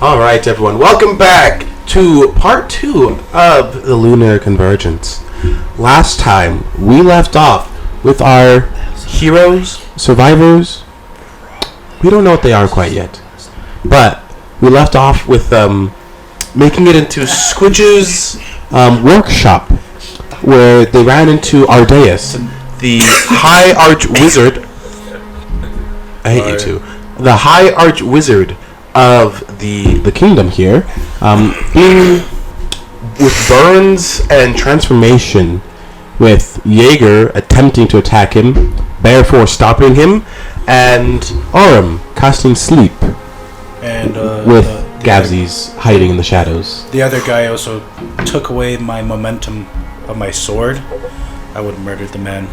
Alright, everyone, welcome back to part 2 of the Lunar Convergence. Last time, we left off with our heroes, survivors. We don't know what they are quite yet. But we left off with making it into Squidge's workshop, where they ran into Ardeus, the High Arch Wizard. I hate you two. The High Arch Wizard of the kingdom here, being with burns and transformation, with Jaeger attempting to attack him, Bearforce stopping him, and Aurum casting sleep, and with Gavsies hiding in the shadows. The other guy also took away my momentum of my sword. I would have murdered the man.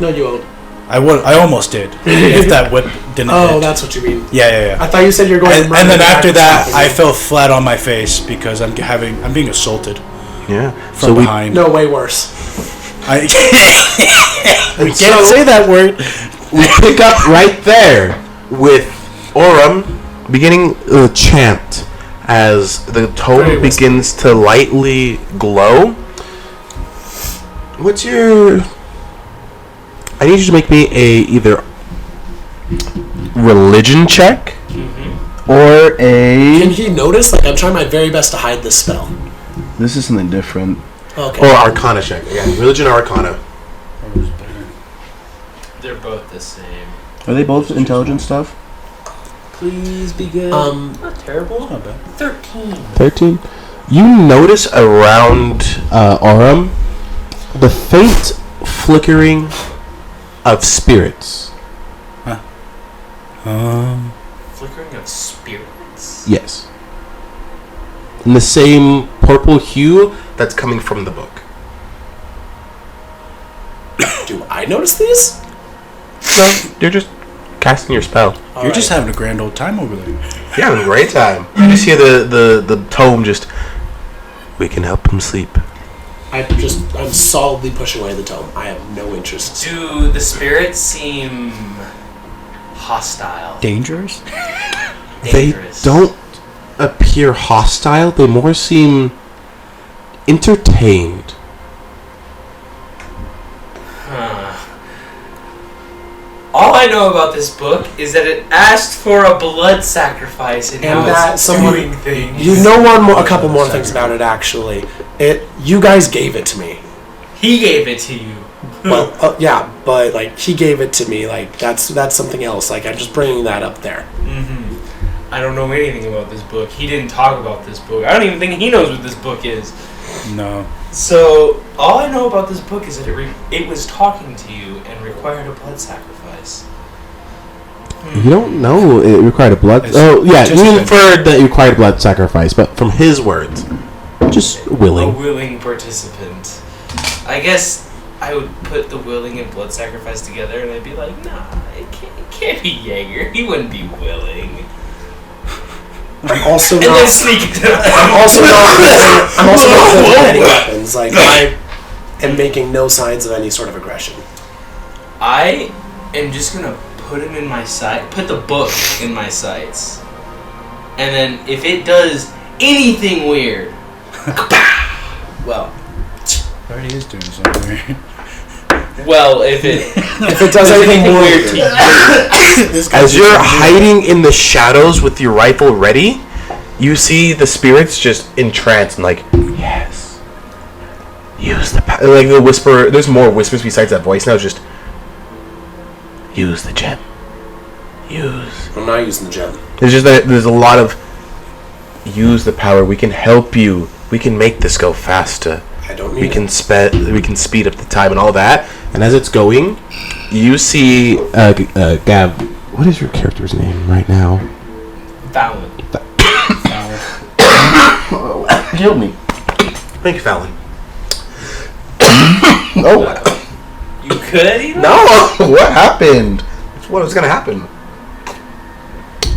No, you won't. I almost did. If that whip didn't hit. Oh, that's what you mean. Yeah. I thought you said you were going to murder. And then after that, I fell flat on my face because I'm being assaulted. Yeah. From behind. No, way worse. We can't say that word. We pick up right there with Aurum beginning the chant as the tome begins to lightly glow. What's your... I need you to make me either religion check or a... Can he notice? Like, I'm trying my very best to hide this spell. This is something different. Okay. Or arcana check. Again, religion or arcana. They're both the same. Are they both intelligence stuff? Please be good. Not terrible. Not bad. 13. You notice around Aurum the faint flickering of spirits. Flickering of spirits? Yes. In the same purple hue that's coming from the book. Do I notice these? No, you're just casting your spell. You're just having a grand old time over there. You're having a great time. You just hear the tome just... We can help him sleep. I'm solidly pushing away the tome. I have no interest. Do the spirits seem hostile? Dangerous? They don't appear hostile. They more seem entertained. All I know about this book is that it asked for a blood sacrifice and now it's doing things. You know a couple more things about it, actually. You guys gave it to me. He gave it to you. Well, yeah, but like he gave it to me. Like that's something else. Like I'm just bringing that up there. Mm-hmm. I don't know anything about this book. He didn't talk about this book. I don't even think he knows what this book is. No. So all I know about this book is that it was talking to you and required a blood sacrifice. You don't know it required a blood... Oh, yeah, you inferred that it required a blood sacrifice, but from his words, just willing. A willing participant. I guess I would put the willing and blood sacrifice together and I'd be like, nah, it can't be Jaeger. He wouldn't be willing. I'm also and then sneak it down. I'm also not holding any weapons. Like, I am making no signs of any sort of aggression. I am just gonna put him in my sight. Put the book in my sights, and then if it does anything weird, well, already is doing something weird. Well, if it does anything weird to you. As you're hiding in the shadows with your rifle ready, you see the spirits just entranced and like, yes, use the power. Like the whisper. There's more whispers besides that voice now. It's just use the gem. I'm not using the gem. There's just there's a lot of use the power. We can help you. We can make this go faster. I don't need we can speed up the time and all that. And as it's going, you see Gav. What is your character's name right now? Fallon. Kill me. Thank you, Fallon. Oh. You could even? No. What happened? What was gonna happen?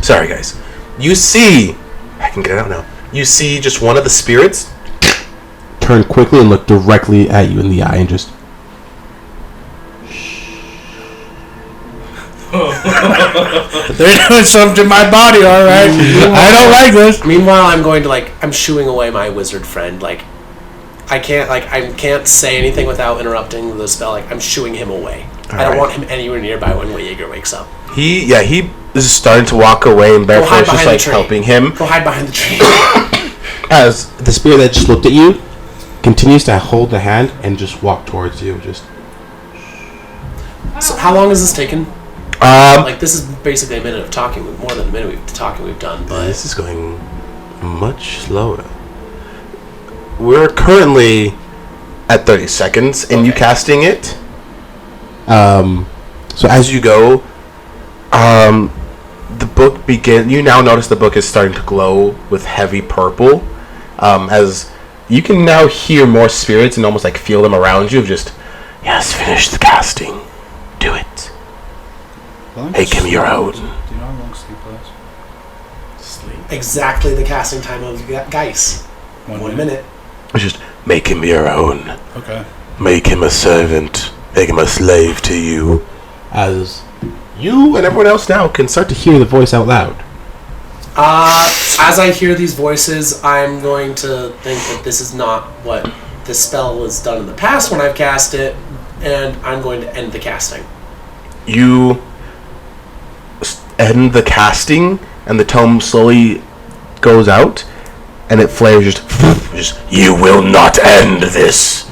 Sorry, guys. You see, I can get it out now. You see just one of the spirits turn quickly and look directly at you in the eye and just They're doing something to my body, all right. I don't like this. Meanwhile, I'm going to I'm shooing away my wizard friend. I can't say anything without interrupting the spell. I'm shooing him away. I don't want him anywhere nearby when Jaeger wakes up. He is starting to walk away, and Barefoot is just helping him. Go hide behind the tree. As the spirit that just looked at you continues to hold the hand and just walk towards you. Just. So how long has this taken? This is basically a minute of talking. More than a minute of talking we've done. But this is going much slower. We're currently at 30 seconds in you casting it. So as you go, the book you now notice the book is starting to glow with heavy purple, as you can now hear more spirits and almost feel them around you. Just, yes, finish the casting. Do it. Make him your own. Do you know how long sleep lasts? sleep. Exactly the casting time of Geis. 1 minute. Just make him your own. Okay. Make him a servant. Make him a slave to you. As you and everyone else now can start to hear the voice out loud. As I hear these voices, I'm going to think that this is not what the spell has done in the past when I've cast it, and I'm going to end the casting. You end the casting, and the tome slowly goes out, and it flares just, you will not end this.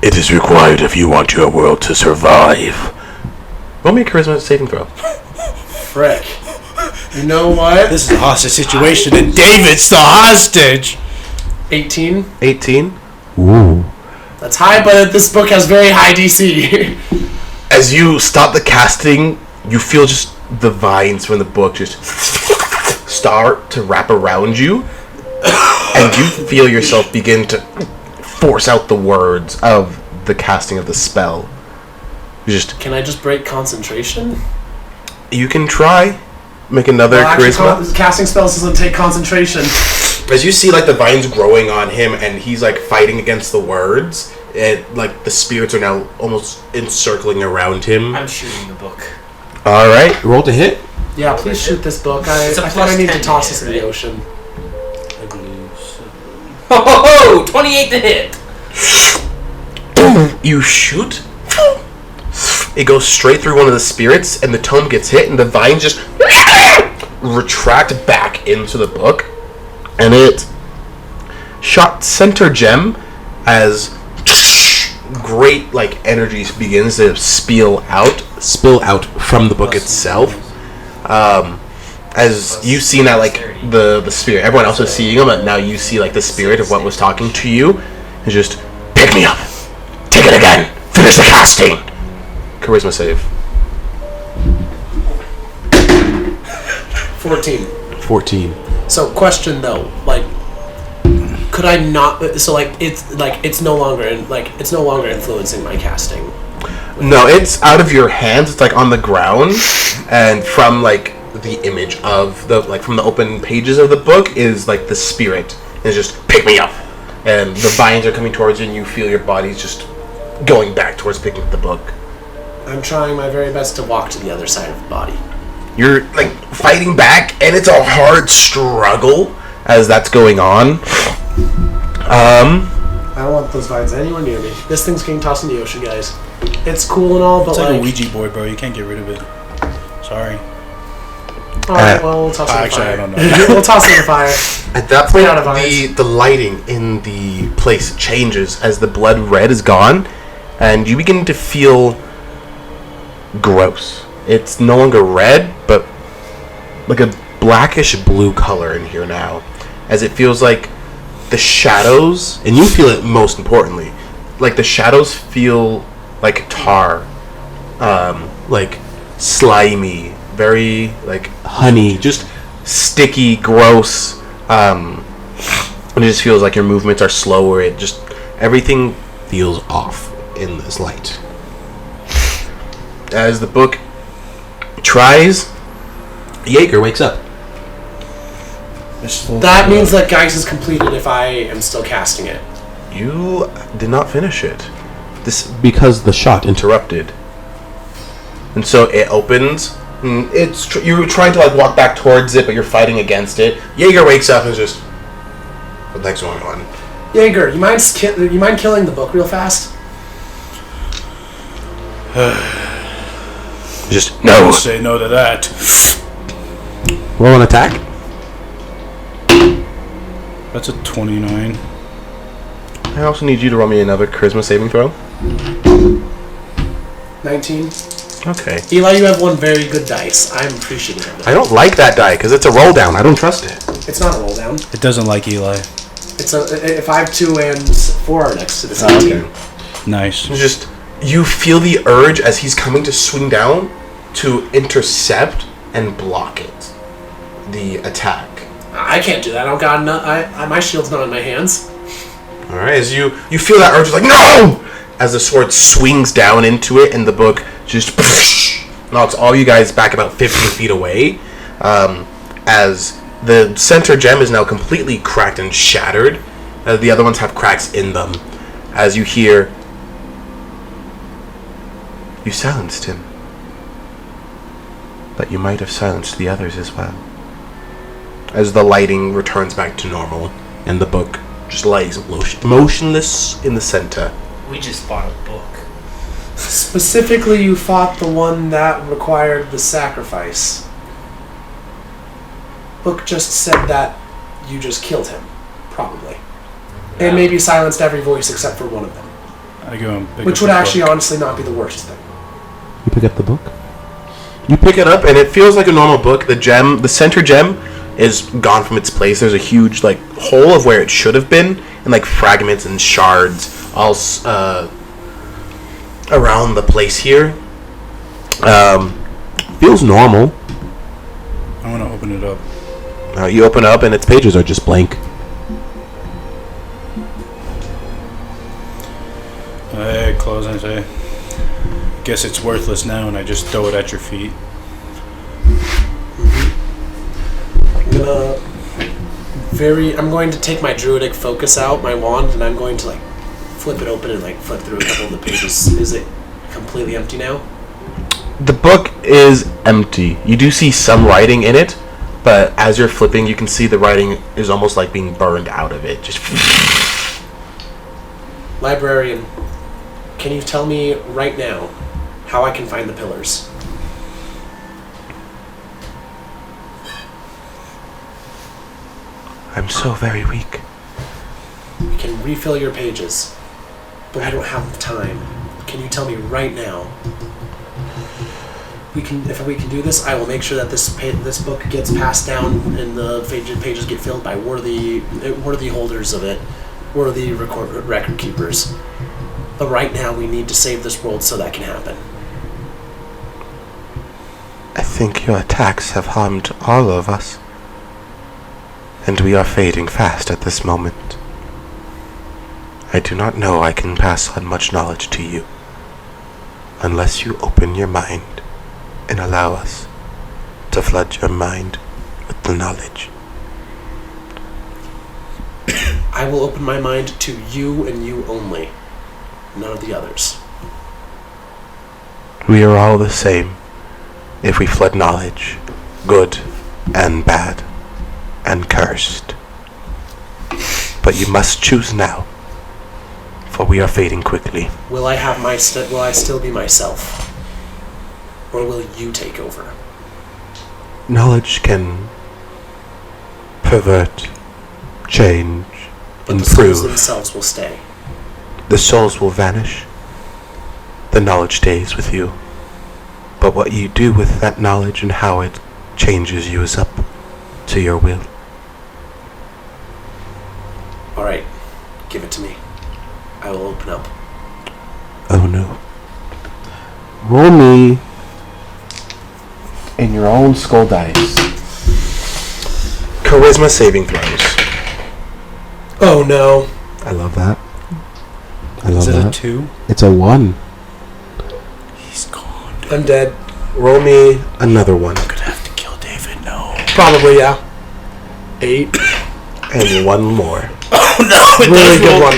It is required if you want your world to survive. Roll me a charisma saving throw. Frick. You know what? This is a hostage situation, and David's the hostage. 18. 18. Ooh. That's high, but this book has very high DC. As you stop the casting, you feel just the vines from the book just start to wrap around you, and you feel yourself begin to force out the words of the casting of the spell. Can I just break concentration? You can try. Make another charisma. Casting spells doesn't take concentration. As you see, the vines growing on him, and he's fighting against the words. The spirits are now almost encircling around him. I'm shooting the book. All right, roll to hit. Yeah, please shoot this book. I think I need to toss this in the ocean. I believe so. Ho 28 to hit. Boom! You shoot. It goes straight through one of the spirits, and the tome gets hit, and the vines just retract back into the book, and it shot center gem as great energy begins to spill out from the book itself. As you see now, the spirit, everyone else is seeing him, and now you see the spirit of what was talking to you is just pick me up, take it again, finish the casting. Charisma save. 14. So, question though, could I not? So, it's no longer it's no longer influencing my casting. No, it's out of your hands. It's on the ground, and from the image of the from the open pages of the book is the spirit is just pick me up, and the vines are coming towards you, and you feel your body's just going back towards picking up the book. I'm trying my very best to walk to the other side of the body. You're fighting back, and it's a hard struggle as that's going on. I don't want those vines anywhere near me. This thing's getting tossed in the ocean, guys. It's cool and all, but it's like a Ouija board, bro. You can't get rid of it. Sorry. Alright, well, we'll toss it in the fire. I don't know. We'll toss it in the fire. At that point, the lighting in the place changes as the blood red is gone, and you begin to feel gross. It's no longer red, but a blackish blue color in here now, as it feels the shadows, and you feel it most importantly, the shadows feel like tar, slimy, very honey, just sticky, gross, and it just feels your movements are slower. It just everything feels off in this light. As the book tries, Jaeger wakes up. That means that Geis is completed if I am still casting it. You did not finish it. This because the shot interrupted. And so it opens, You're trying to like walk back towards it, but you're fighting against it. Jaeger wakes up and is just, what the heck's going on? Jaeger, you mind killing the book real fast? Just Don't say no to that. roll an attack. That's a 29. I also need you to roll me another charisma saving throw. 19. Okay. Eli, you have one very good dice. I'm appreciative of it. I don't like that die because it's a roll down. I don't trust it. It's not a roll down. It doesn't like Eli. It's if I have 2 and 4 are next to this 18. Okay. Nice. It's just you feel the urge as he's coming to swing down to intercept and block it. The attack. I can't do that. I don't got enough. My shield's not in my hands. All right. As you feel that urge, like no! As the sword swings down into it, and the book just knocks all you guys back about 15 feet away. As the center gem is now completely cracked and shattered. The other ones have cracks in them. As you hear, you silenced him. But you might have silenced the others as well. As the lighting returns back to normal, and the book just lays motionless in the center. We just bought a book. Specifically, you fought the one that required the sacrifice. Book just said that you just killed him, probably. Yeah. And maybe silenced every voice except for one of them. I go and pick Which up would the actually book. honestly not be the worst thing. You pick up the book? You pick it up, and it feels like a normal book. The center gem is gone from its place. There's a huge like hole of where it should have been, and like fragments and shards all around the place here. Feels normal. I want to open it up. You open up, and its pages are just blank. I close and I say, guess it's worthless now, and I just throw it at your feet. I'm going to take my druidic focus out, my wand, and I'm going to like flip it open and like flip through a couple of the pages. Is it completely empty now? The book is empty. You do see some writing in it, but as you're flipping, you can see the writing is almost like being burned out of it. Just Librarian, can you tell me right now how I can find the pillars? I'm so very weak. You can refill your pages, but I don't have time. Can you tell me right now? If we can do this, I will make sure that this book gets passed down and the pages get filled by worthy holders of it, worthy record keepers. But right now, we need to save this world so that can happen. I think your attacks have harmed all of us, and we are fading fast at this moment. I do not know I can pass on much knowledge to you, unless you open your mind and allow us to flood your mind with the knowledge. I will open my mind to you and you only. None of the others. We are all the same if we flood knowledge, good and bad, and cursed. But you must choose now, for we are fading quickly. Will I still be myself? Or will you take over? Knowledge can pervert, change, But the souls improve. themselves will stay. The souls will vanish. The knowledge stays with you. But what you do with that knowledge and how it changes you is up to your will. Alright, give it to me. I will open up. Oh no. Roll me in your own skull dice. Charisma saving throws. Oh no. I love that. I love Is it that. a 2? It's a 1. He's gone. I'm dead. Roll me another 1. Gonna have to kill David. No. Probably, yeah. 8. And 1 more. Really good one.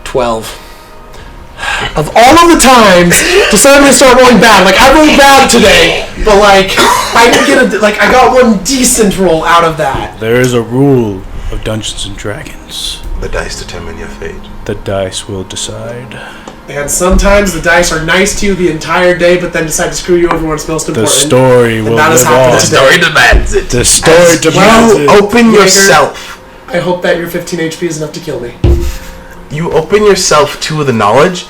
12. of all of the times to suddenly start rolling bad. Like, I rolled bad today, but like, I didn't get I got one decent roll out of that. There is a rule of Dungeons and Dragons. The dice determine your fate. The dice will decide. And sometimes the dice are nice to you the entire day, but then decide to screw you over when it's most The important. story will that has live happened on. today. Story demands it. The story demands You it. open Jaeger. yourself. I hope that your 15 HP is enough to kill me. You open yourself to the knowledge,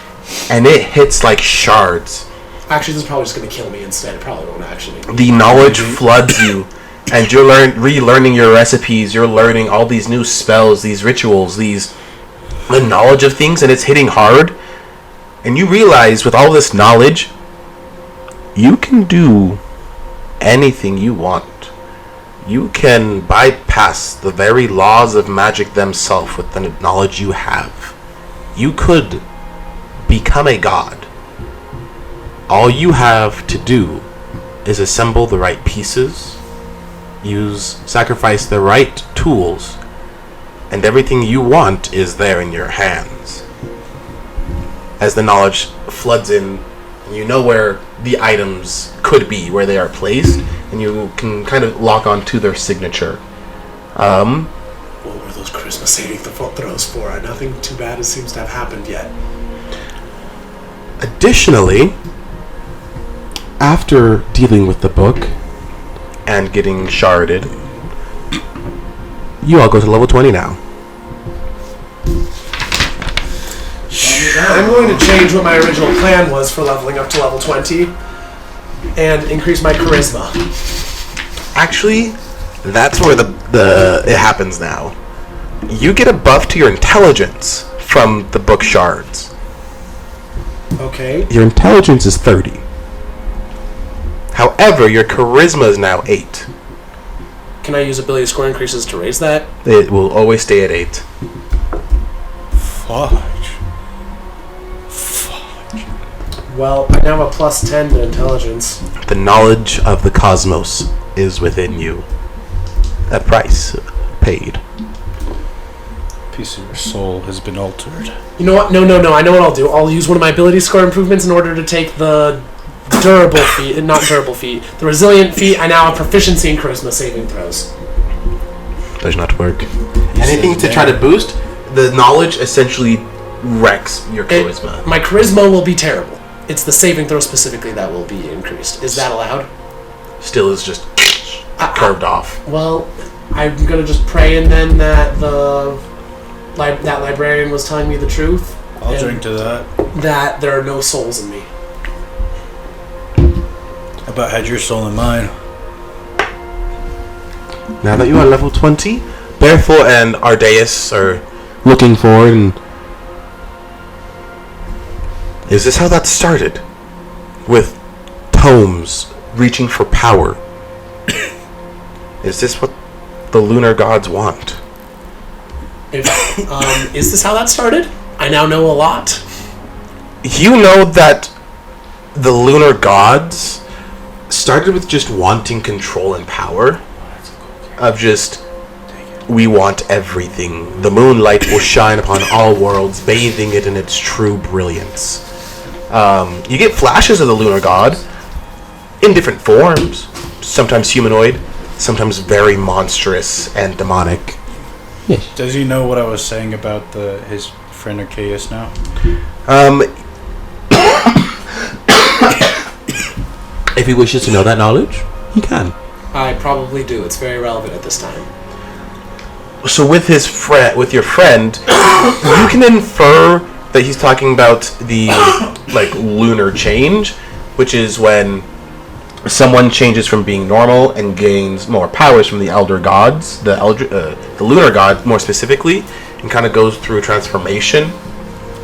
and it hits like shards. Actually, this is probably just going to kill me instead. It probably won't actually. The knowledge floods you, and you're relearning your recipes. You're learning all these new spells, these rituals, the knowledge of things, and it's hitting hard. And you realize with all this knowledge, you can do anything you want. You can bypass the very laws of magic themselves with the knowledge you have. You could become a god. All you have to do is assemble the right pieces, sacrifice the right tools, and everything you want is there in your hands. As the knowledge floods in, you know where the items could be, where they are placed, and you can kind of lock on to their signature. What were those Charisma saving throws for? Nothing too bad seems to have happened yet. Additionally, after dealing with the book and getting sharded, you all go to level 20 now. I'm going to change what my original plan was for leveling up to level 20 and increase my charisma. Actually, that's where it happens now. You get a buff to your intelligence from the book shards. Okay. Your intelligence is 30. However, your charisma is now 8. Can I use ability score increases to raise that? It will always stay at 8. Fudge. Well, I now have a plus 10 to intelligence. The knowledge of the cosmos is within you. A price paid. Piece of your soul has been altered. You know what? No. I know what I'll do. I'll use one of my ability score improvements in order to take the durable feat, not durable feat, the resilient feat. I now have proficiency in charisma saving throws. Does not work. Anything to try to boost, the knowledge essentially wrecks your charisma. My charisma will be terrible. It's the saving throw specifically that will be increased. Is that allowed? Still is just curved off. Well, I'm gonna just pray and then that that librarian was telling me the truth. I'll and drink to that. that there are no souls in me. How about had your soul in mine? Now that you are level 20, Barefoot and Ardeus are looking forward and... Is this how that started? With tomes reaching for power? Is this what the lunar gods want? Is this how that started? I now know a lot. You know that the lunar gods started with just wanting control and power. Of just, we want everything. The moonlight will shine upon all worlds, bathing it in its true brilliance. You get flashes of the lunar god in different forms. Sometimes humanoid, sometimes very monstrous and demonic. Does he know what I was saying about his friend Arceus now? If he wishes to know that knowledge, he can. I probably do. It's very relevant at this time. So with your friend, you can infer that he's talking about the lunar change, which is when someone changes from being normal and gains more powers from the elder gods, the lunar god more specifically, and kind of goes through a transformation,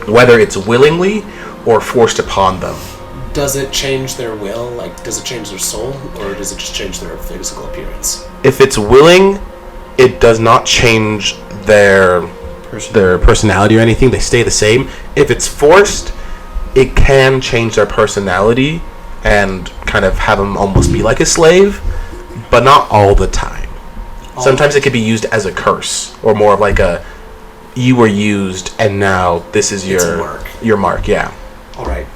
whether it's willingly or forced upon them. Does it change their will? Like, does it change their soul? Or does it just change their physical appearance? If it's willing, it does not change their personality or anything. They stay the same. If it's forced, it can change their personality and kind of have them almost be like a slave, but not all the time. Sometimes it could be used as a curse, or more of like a, you were used and now this is your mark, yeah. All right.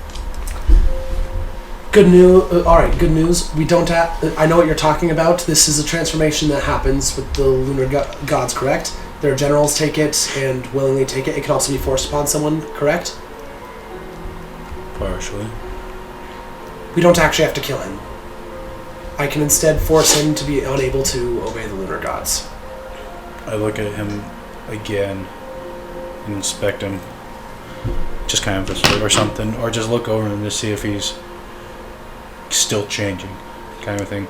Good news. All right. Good news. We don't have. I know what you're talking about. This is a transformation that happens with the lunar gods. Correct? Their generals take it and willingly take it. It can also be forced upon someone. Correct? Partially. We don't actually have to kill him. I can instead force him to be unable to obey the lunar gods. I look at him again and inspect him. Just kind of this way or something. Or just look over him to see if he's still changing. Kind of thing.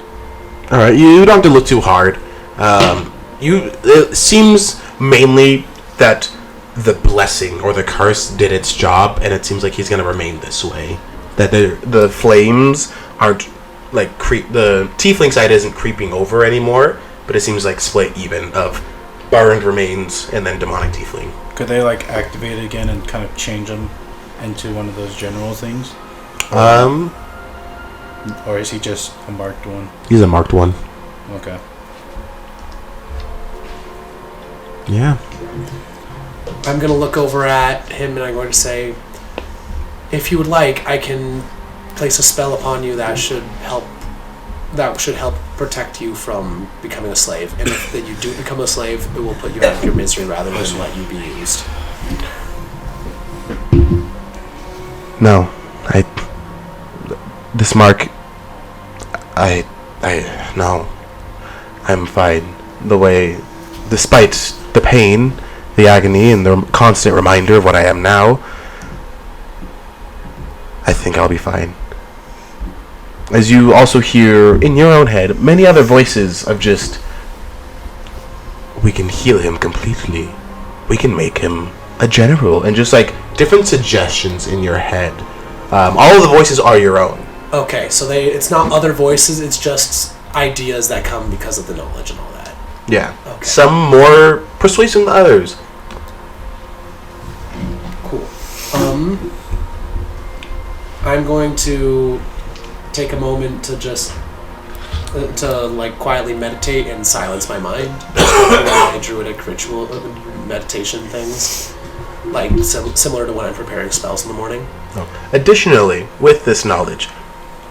Alright, you don't have to look too hard. It seems mainly that the blessing or the curse did its job, and it seems like he's going to remain this way. That the flames aren't like the tiefling side isn't creeping over anymore, but it seems like split even of burned remains and then demonic tiefling. Could they like activate it again and kind of change him into one of those general things? Or is he just a marked one? He's a marked one. Okay. Yeah. I'm going to look over at him and I'm going to say, if you would like, I can place a spell upon you that should help protect you from becoming a slave. And if that you do become a slave, it will put you out of your misery rather than let you be used. No. This mark... No. I'm fine. Despite the pain, the agony, and the constant reminder of what I am now, I think I'll be fine. As you also hear in your own head many other voices of just, we can heal him completely. We can make him a general, and just like different suggestions in your head. All of the voices are your own. Okay, so it's not other voices, it's just ideas that come because of the knowledge and all that. Yeah. Okay. Some more persuasive than others. Cool. I'm going to take a moment to just quietly meditate and silence my mind. My druidic ritual meditation things, like similar to when I'm preparing spells in the morning. Oh. Additionally, with this knowledge,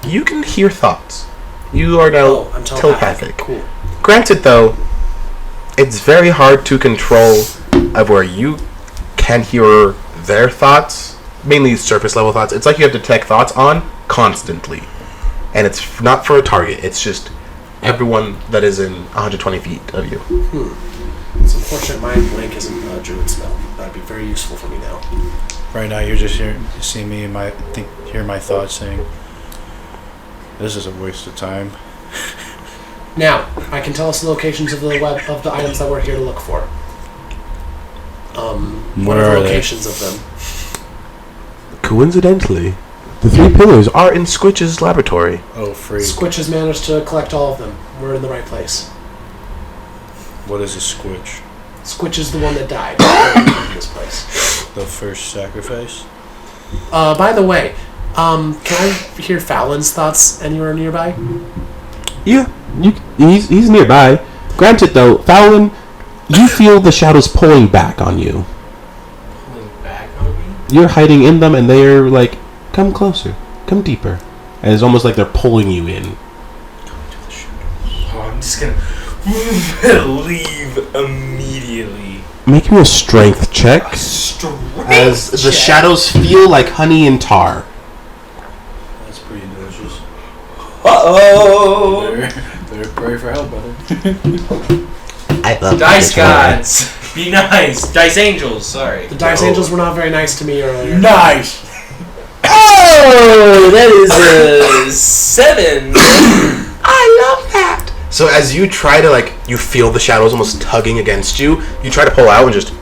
you can hear thoughts. You are now I'm telepathic. Cool. Granted, though, it's very hard to control of where you can hear their thoughts, mainly surface level thoughts. It's like you have to detect thoughts on constantly. And it's not for a target, it's just everyone that is in 120 feet of you. It's unfortunate my blank isn't a druid spell. That'd be very useful for me now. Right now you're just seeing me and hear my thoughts saying, this is a waste of time. Now, I can tell us the locations of the items that we're here to look for. What are the locations of them? Coincidentally, the 3 pillars are in Squitch's laboratory. Oh, free. Squitch has managed to collect all of them. We're in the right place. What is a squitch? Squitch is the one that died in this place. The first sacrifice? By the way, can I hear Fallon's thoughts anywhere nearby? Yeah, he's nearby. Granted, though, Fallon, you feel the shadows pulling back on you. Pulling back on me? You're hiding in them, and they're like, come closer, come deeper. And it's almost like they're pulling you in. Come to the shadows. Oh, I'm just gonna leave immediately. Make me a strength check. As the shadows feel like honey and tar. That's pretty delicious. Uh-oh! Better pray for help, brother. I love Dice gods! Be nice! Dice angels, sorry. The Dice Angels were not very nice to me earlier. Nice! Oh! That is a 7! I love that. So as you try to, you feel the shadows almost tugging against you, you try to pull out and just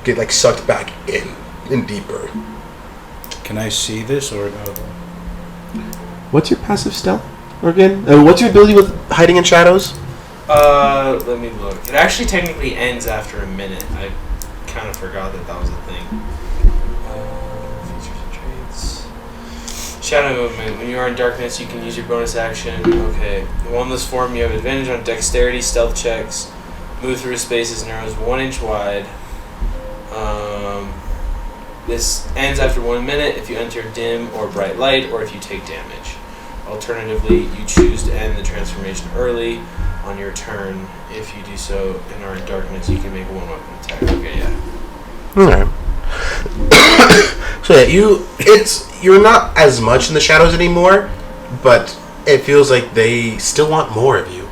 get, sucked back in deeper. Can I see this or no? What's your passive stealth again? What's your ability with hiding in shadows? Let me look. It actually technically ends after a minute. I kind of forgot that was a thing. Features and traits. Shadow movement. When you are in darkness, you can use your bonus action. Okay. In wandless form, you have advantage on dexterity, stealth checks. Move through spaces and arrows 1 inch wide. This ends after 1 minute if you enter dim or bright light, or if you take damage. Alternatively, you choose to end the transformation early on your turn. If you do so and are in darkness, you can make a one-weapon attack. Okay, yeah. Alright. So yeah, you're not as much in the shadows anymore, but it feels like they still want more of you.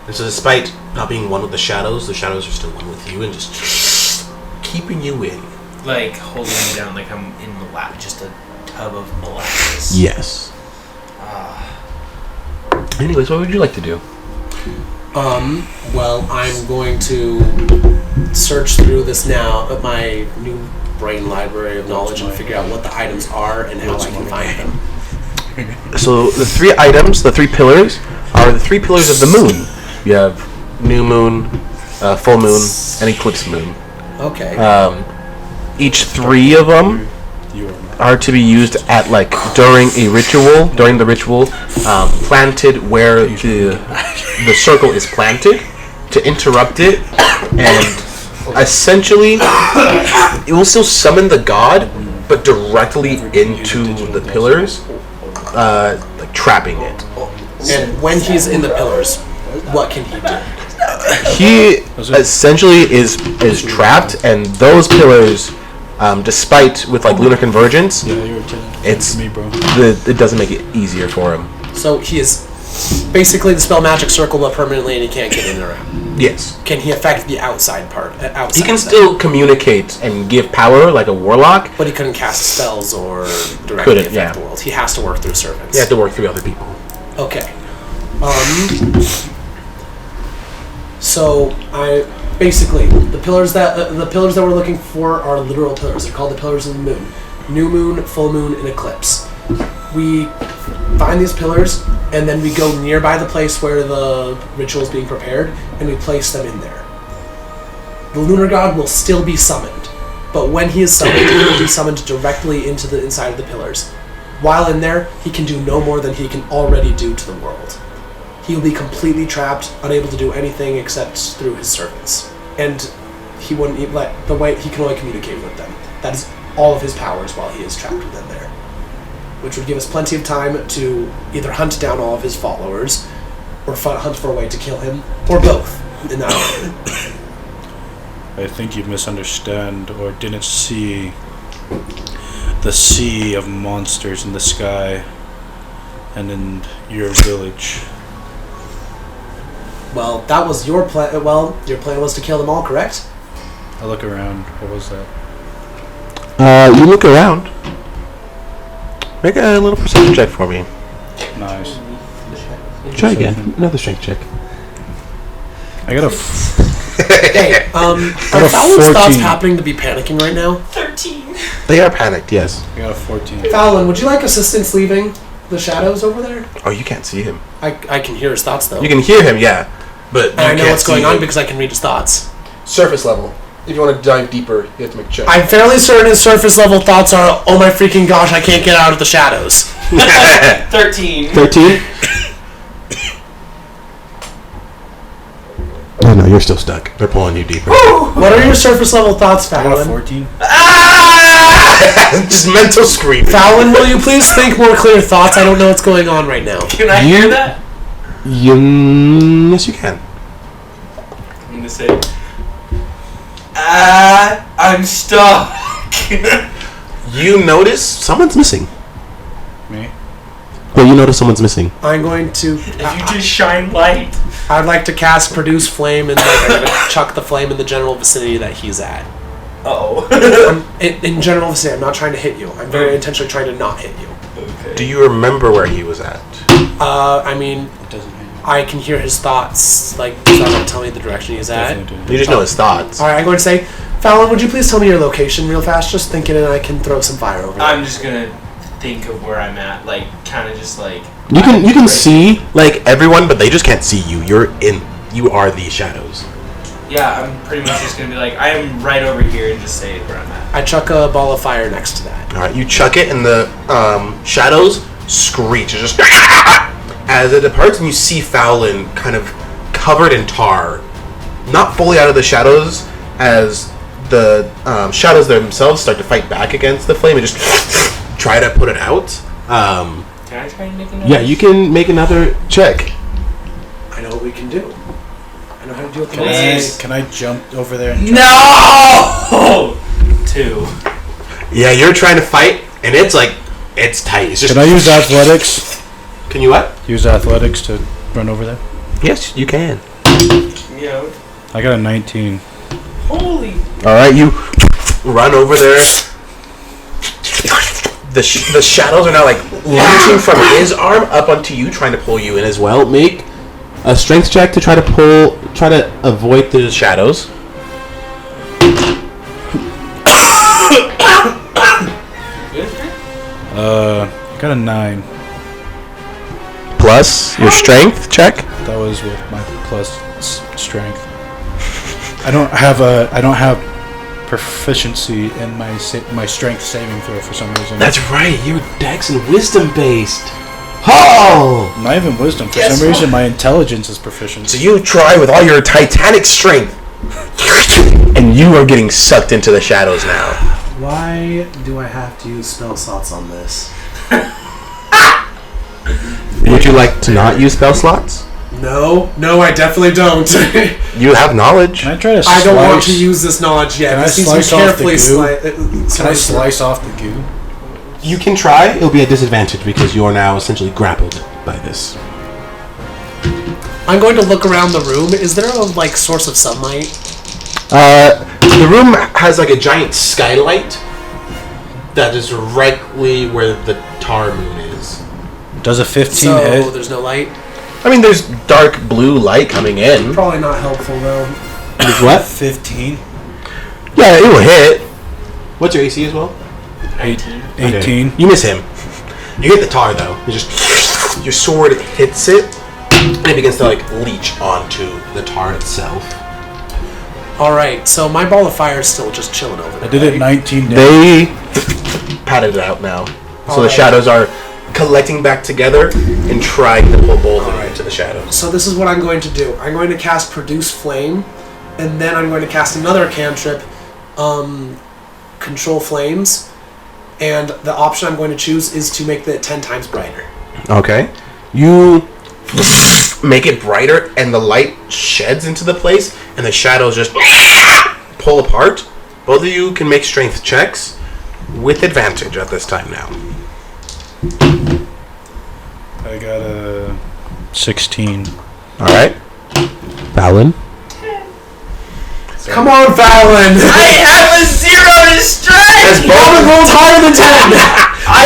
And so despite not being one with the shadows are still one with you and just keeping you in. Like holding me down like I'm in just a tub of molasses. Yes. Anyways, what would you like to do? Well, I'm going to search through this now at my new brain library of knowledge and figure out what the items are and how I can find them. So the three pillars, are the three pillars of the moon. You have new moon, full moon, and eclipse moon. Okay. Each three of them are to be used at during the ritual, planted where the circle is planted to interrupt it, and essentially it will still summon the god, but directly into the pillars, trapping it. And when he's in the pillars, what can he do? He essentially is trapped, and those pillars, despite with Lunar Convergence, it doesn't make it easier for him. So he is basically the spell magic circle, but permanently, and he can't get in or out. Yes. Can he affect the outside part? He can still communicate and give power like a warlock, but he couldn't cast spells or directly affect the world. He has to work through servants. He has to work through other people. Okay. So I basically the pillars that we're looking for are literal pillars. They're called the pillars of the moon: new moon, full moon, and eclipse. We find these pillars, and then we go nearby the place where the ritual is being prepared, and we place them in there. The lunar god will still be summoned, but when he is summoned, he will be summoned directly into the inside of the pillars. While in there, he can do no more than he can already do to the world. He will be completely trapped, unable to do anything except through his servants. And he wouldn't even he can only communicate with them. That is all of his powers while he is trapped within there. Which would give us plenty of time to either hunt down all of his followers, or hunt for a way to kill him, or both, in that order. I think you misunderstand or didn't see the sea of monsters in the sky and in your village. Well, that was your plan. Well, your plan was to kill them all, correct? I look around. What was that? You look around. Make a little perception check for me. Nice. Try again. Another strength check. I got a... Hey, are Fallon's thoughts happening to be panicking right now? 13. They are panicked, yes. I got a 14. Fallon, would you like assistance leaving the shadows over there? Oh, you can't see him. I can hear his thoughts, though. You can hear him, yeah. But and I know what's going on because I can read his thoughts. Surface level. If you want to dive deeper, you have to make a check. I'm fairly certain his surface level thoughts are, oh my freaking gosh, I can't get out of the shadows. 13. 13? Oh no, you're still stuck. They're pulling you deeper. What are your surface level thoughts, I got a Fallon? 14. Just mental screaming. Fallon, will you please think more clear thoughts? I don't know what's going on right now. Can I hear that? Yes, you can. I'm going to say, I'm stuck. You notice someone's missing. Me? Well, you notice someone's missing. I'm going to... If you just shine light. I'd like to cast Produce Flame, and I'm going to chuck the flame in the general vicinity that he's at. Uh-oh. In general vicinity, I'm not trying to hit you. I'm very intentionally trying to not hit you. Okay. Do you remember where he was at? I mean, It doesn't hit you. I can hear his thoughts. Does that not tell me the direction he's at? Definitely didn't. You just know his thoughts. Alright, I'm going to say, Fallon, would you please tell me your location real fast? Just thinking, and I can throw some fire over there. I'm just going to think of where I'm at. Kind of just You can see everyone, but they just can't see you. You are the shadows. Yeah, I'm pretty much just going to be I am right over here and just say where I'm at. I chuck a ball of fire next to that. All right, you chuck it, and the shadows screech. It's just as it departs, and you see Fallon kind of covered in tar, not fully out of the shadows, as shadows themselves start to fight back against the flame and just try to put it out. Can I try and make another? Yeah, you can make another check. I know what we can do. I know how to deal with the Please. Can I jump over there and No! 2. Yeah, you're trying to fight, and it's like, it's tight. It's just. Can I use athletics? Can you what? Use athletics to run over there? Yes, you can. Yeah. I got a 19. Holy. All right, you run over there. The shadows are now like launching from his arm up onto you, trying to pull you in as well. Make a strength check to try to avoid the shadows. I got a 9. Plus your strength check. That was with my plus strength. I don't have proficiency in my strength saving throw for some reason. That's right. You're Dex and Wisdom based. Oh! Not even wisdom. For Yes, some reason, my intelligence is proficient. So you try with all your titanic strength, and you are getting sucked into the shadows now. Why do I have to use spell slots on this? Would you like to not use spell slots? No, I definitely don't. You have knowledge. Can I try to slice? I don't want to use this knowledge yet. Can I This needs to be slice off the carefully Can I slice off the goo? You can try. It'll be a disadvantage because you are now essentially grappled by this. I'm going to look around the room. Is there a source of sunlight? The room has like a giant skylight that is directly where the tar moon is. Does a 15 So hit? there's no light. I mean, there's dark blue light coming in. Probably not helpful though. There's what? 15? Yeah, it will hit. What's your AC as well? 19. 18. Okay. You miss him. You hit the tar though. You just your sword hits it, and it begins to leech onto the tar itself. All right, so my ball of fire is still just chilling over there. I did it 19 days. They patted it out now, so the Alright. shadows are collecting back together and trying to pull both of you into the shadows. So this is what I'm going to do. I'm going to cast Produce Flame, and then I'm going to cast another cantrip, Control Flames, and the option I'm going to choose is to make it 10 times brighter. Okay, you make it brighter, and the light sheds into the place, and the shadows just pull apart. Both of you can make strength checks with advantage at this time now. I got a 16. All right, Fallon. Come on, Fallon! I have a 0 to strength! Both of rolled higher than 10!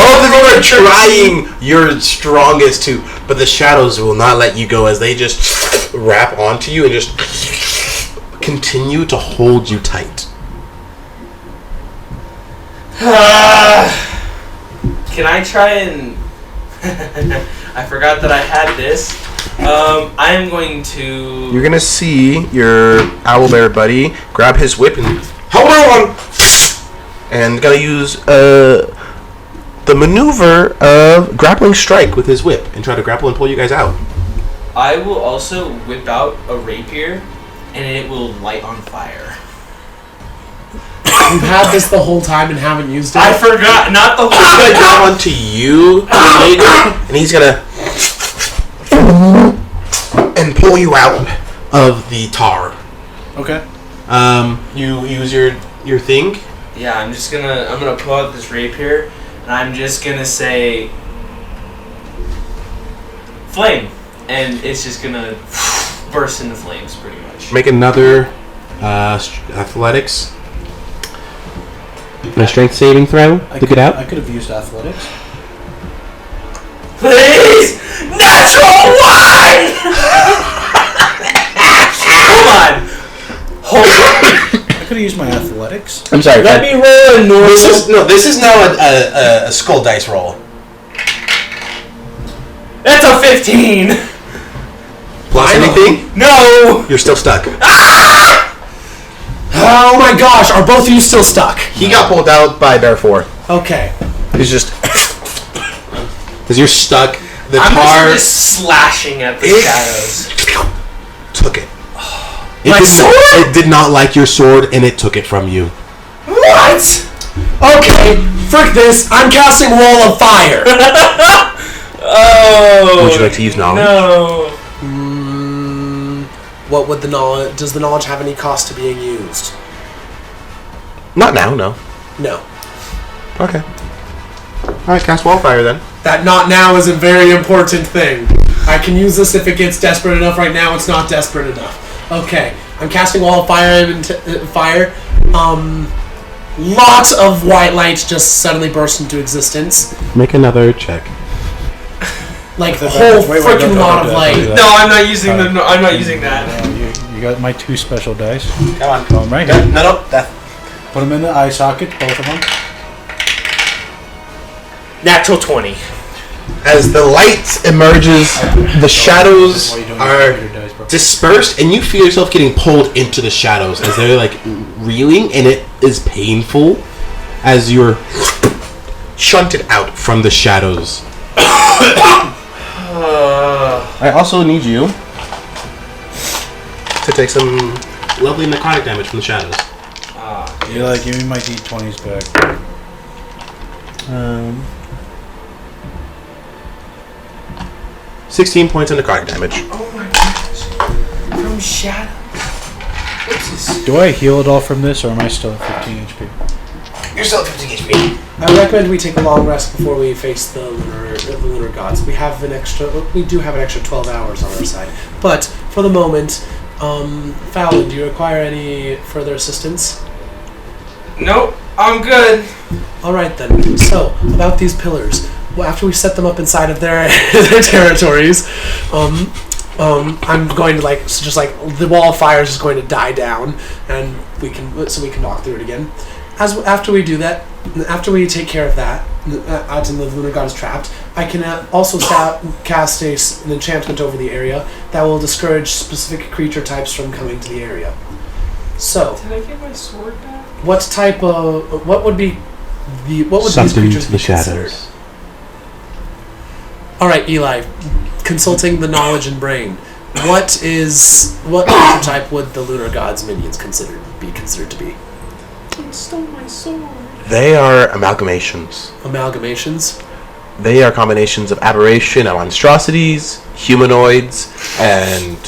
Both of you are trying your strongest to, but the shadows will not let you go as they just wrap onto you and just continue to hold you tight. Can I try and... I forgot that I had this. I am going to... You're gonna see your owlbear buddy grab his whip and hold on, and gotta use the maneuver of grappling strike with his whip and try to grapple and pull you guys out. I will also whip out a rapier, and it will light on fire. You've had this the whole time and haven't used it? I forgot, not the He's whole gonna grab onto you, and he's gonna and pull you out of the tar. Okay. You use your thing. Yeah, I'm gonna pull out this rapier, and I'm just gonna say flame, and it's just gonna burst into flames pretty much. Make another athletics. A strength saving throw to get out. I could have used athletics. Please! Natural one! Hold on. I could have used my athletics. I'm sorry. Let me roll a normal. This is now a skull dice roll. That's a 15! Plus anything? No! You're still stuck. Oh my gosh, are both of you still stuck? He got pulled out by Bear 4. Okay. He's just because you're stuck. The I'm tar just slashing at the shadows. took it. My sword? It did not like your sword, and it took it from you. What? Okay, frick this. I'm casting Wall of Fire. Oh. Would you like to use knowledge? No. What would the knowledge... Does the knowledge have any cost to being used? Not now, no. No. Okay. Alright, cast Wildfire then. That not now is a very important thing. I can use this if it gets desperate enough. Right now, it's not desperate enough. Okay, I'm casting Wall of Fire. Fire. Lot of white light just suddenly burst into existence. Make another check. Like the whole freaking don't lot do of that, light. don't do that. No, I'm not using the. No, I'm not using that. You got my 2 special dice. Come on. Put them right here. No, that. Put them in the eye socket, both of them. Natural 20. As the light emerges, the shadows Why you don't are use your dice, bro? dispersed, and you feel yourself getting pulled into the shadows as they're like reeling, and it is painful as you're shunted out from the shadows. I also need you to take some lovely necrotic damage from the shadows. You're like, give me my d20s back. 16 points of necrotic damage. Oh my gosh. From shadows. What's Do I heal at all from this, or am I still at 15 HP? You're still 15 HP. I recommend we take a long rest before we face the lunar gods. We do have an extra 12 hours on our side. But for the moment, Fallon, do you require any further assistance? Nope, I'm good. All right then. So about these pillars, well, after we set them up inside of their their territories, I'm going to just the Wall of Fire is just going to die down, and we can walk through it again. After we do that, after we take care of that, and the lunar god is trapped, I can also cast an enchantment over the area that will discourage specific creature types from coming to the area. So, Did I get my sword back? what would these Sucked creatures into be the considered? shadows. All right, Eli, consulting the knowledge and brain. What creature type would the lunar god's minions be considered to be? I stole my sword. They are amalgamations. Amalgamations. They are combinations of aberration and monstrosities, humanoids, and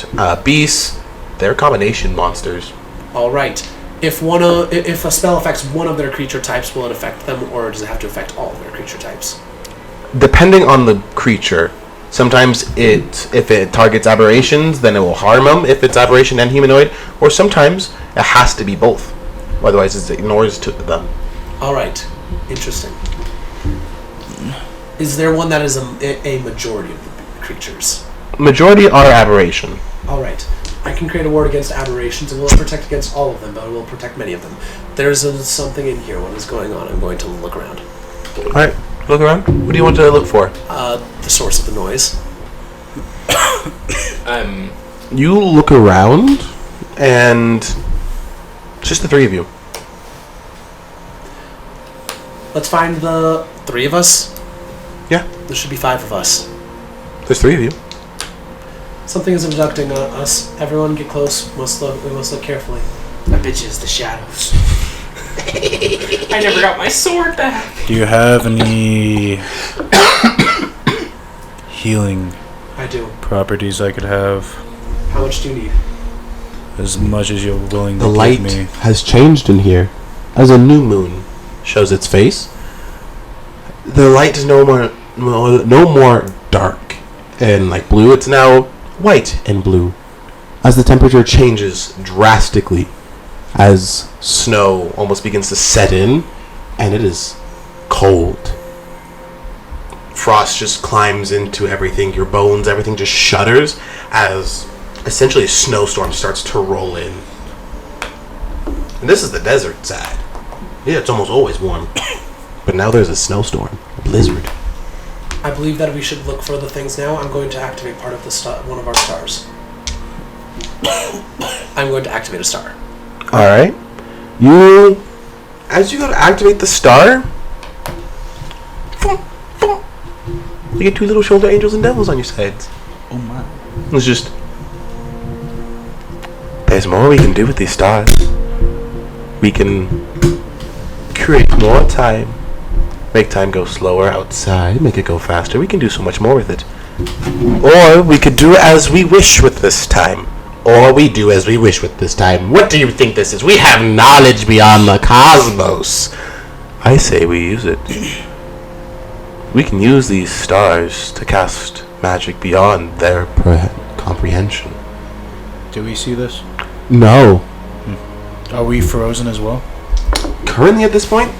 beasts. They're combination monsters. All right. If a spell affects one of their creature types, will it affect them, or does it have to affect all of their creature types? Depending on the creature, sometimes if it targets aberrations, then it will harm them if it's aberration and humanoid, or sometimes it has to be both. Otherwise, it ignores them. All right. Interesting. Is there one that is a majority of the creatures? Majority are aberration. All right. I can create a ward against aberrations. It will protect against all of them, but it will protect many of them. There's something in here. What is going on? I'm going to look around. All right, look around. What do you want to look for? The source of the noise. You look around, and it's just the three of you. Let's find the 3 of us. Yeah, There should be 5 of us. there's 3 of you. Something is abducting us. Everyone get close. We must look carefully. That bitch is the shadows. I never got my sword back. Do you have any healing I do. properties I could have? How much do you need? As much as you're willing to The give light me. has changed in here as a new moon shows its face. The light is no more dark and like blue. It's now white and blue as the temperature changes drastically as snow almost begins to set in, and it is cold. Frost just climbs into everything, your bones, everything just shudders as essentially a snowstorm starts to roll in. And this is the desert side. Yeah, it's almost always warm. But now there's a snowstorm, a blizzard. I believe that we should look for the things now. I'm going to activate part of one of our stars. I'm going to activate a star. Alright. As you go to activate the star, you get 2 little shoulder angels and devils on your sides. Oh my. It's just, they There's more we can do with these stars. We can create more time, make time go slower outside, make it go faster. We can do so much more with it. Or we could do as we wish with this time. Or we do as we wish with this time. What do you think this is? We have knowledge beyond the cosmos. I say we use it. We can use these stars to cast magic beyond their comprehension. Do we see this? No. Are we frozen as well? Currently at this point,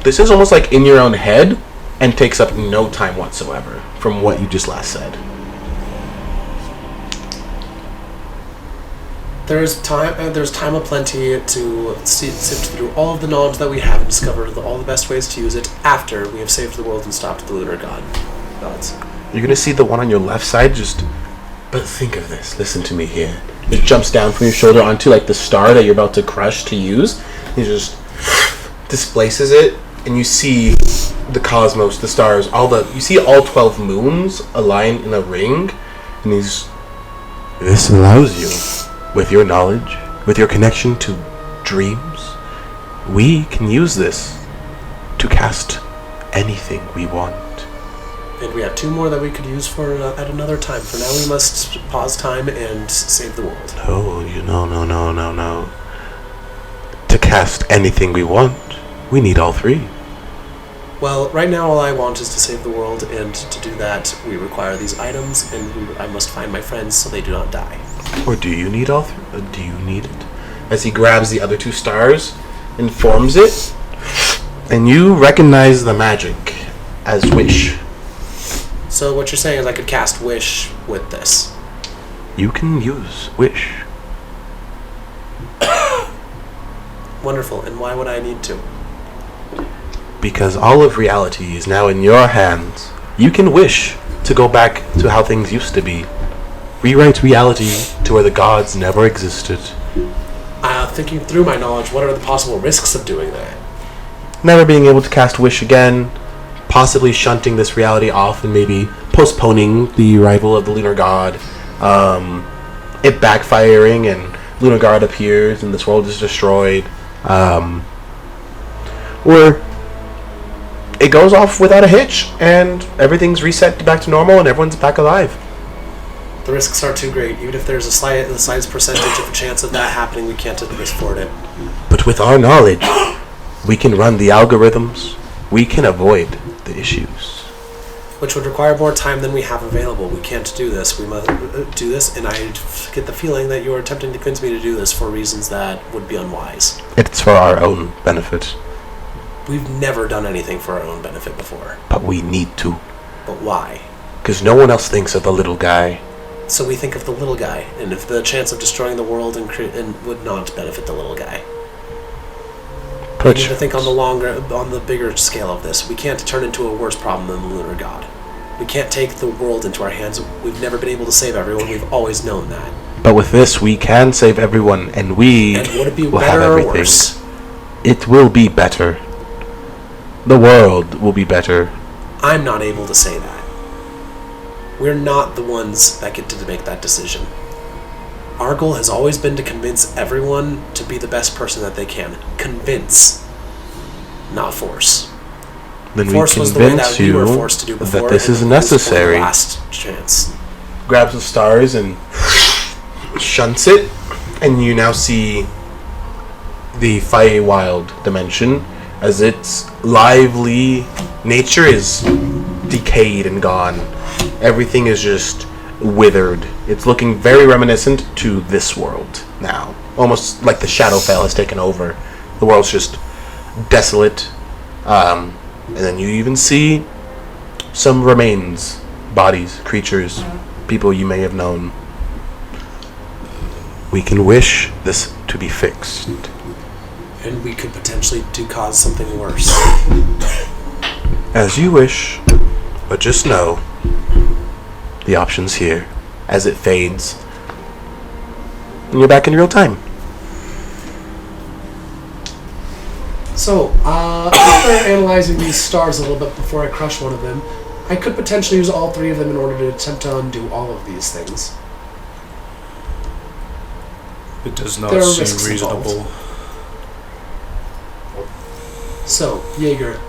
this is almost like in your own head and takes up no time whatsoever from what you just last said. There's time aplenty to sift through all of the knowledge that we have and discover all the best ways to use it after we have saved the world and stopped the lunar gods. You're gonna see the one on your left side just... But think of this. Listen to me here. It jumps down from your shoulder onto like the star that you're about to crush to use. He just displaces it, and you see the cosmos, the stars, you see all 12 moons aligned in a ring, and this allows you, with your knowledge, with your connection to dreams, we can use this to cast anything we want. And we have 2 more that we could use for at another time. For now, we must pause time and save the world. Oh, no. To cast anything we want, we need all 3. Well, right now all I want is to save the world, and to do that, we require these items, and I must find my friends so they do not die. Or do you need all 3? Do you need it? As he grabs the other 2 stars and forms it, and you recognize the magic as wish. So what you're saying is I could cast wish with this. You can use wish. Wonderful. And why would I need to? Because all of reality is now in your hands. You can wish to go back to how things used to be. Rewrite reality to where the gods never existed. Thinking through my knowledge, what are the possible risks of doing that? Never being able to cast wish again. Possibly shunting this reality off and maybe postponing the arrival of the lunar god. It backfiring and lunar god appears and this world is destroyed. Or it goes off without a hitch and everything's reset back to normal and everyone's back alive. The risks are too great. Even if there's the slightest percentage of a chance of that happening, we can't afford it. But with our knowledge, we can run the algorithms. We can avoid the issues. Which would require more time than we have available. We can't do this. We must do this, and I get the feeling that you're attempting to convince me to do this for reasons that would be unwise. It's for our own benefit. We've never done anything for our own benefit before. But we need to. But why? Because no one else thinks of the little guy. So we think of the little guy, and if the chance of destroying the world and would not benefit the little guy. We need to think on the bigger scale of this. We can't turn into a worse problem than the lunar god. We can't take the world into our hands. We've never been able to save everyone. We've always known that. But with this, we can save everyone, and we would it be will better have or everything. worse? It will be better. The world will be better. I'm not able to say that. We're not the ones that get to make that decision. Our goal has always been to convince everyone to be the best person that they can. Convince, not force. Then Force we was the way convince that we were you forced to do before, that this and is the necessary. last chance. Grabs the stars and shunts it, and you now see the Feywild dimension as its lively nature is decayed and gone. Everything is just withered. It's looking very reminiscent to this world now. Almost like the Shadowfell has taken over. The world's just desolate. And then you even see some remains, bodies, creatures, people you may have known. We can wish this to be fixed. And we could potentially cause something worse. As you wish, but just know the option's here as it fades. And you're back in real time. So, after analyzing these stars a little bit before I crush one of them, I could potentially use all 3 of them in order to attempt to undo all of these things. It does not There are seem risks reasonable. So, Jaeger,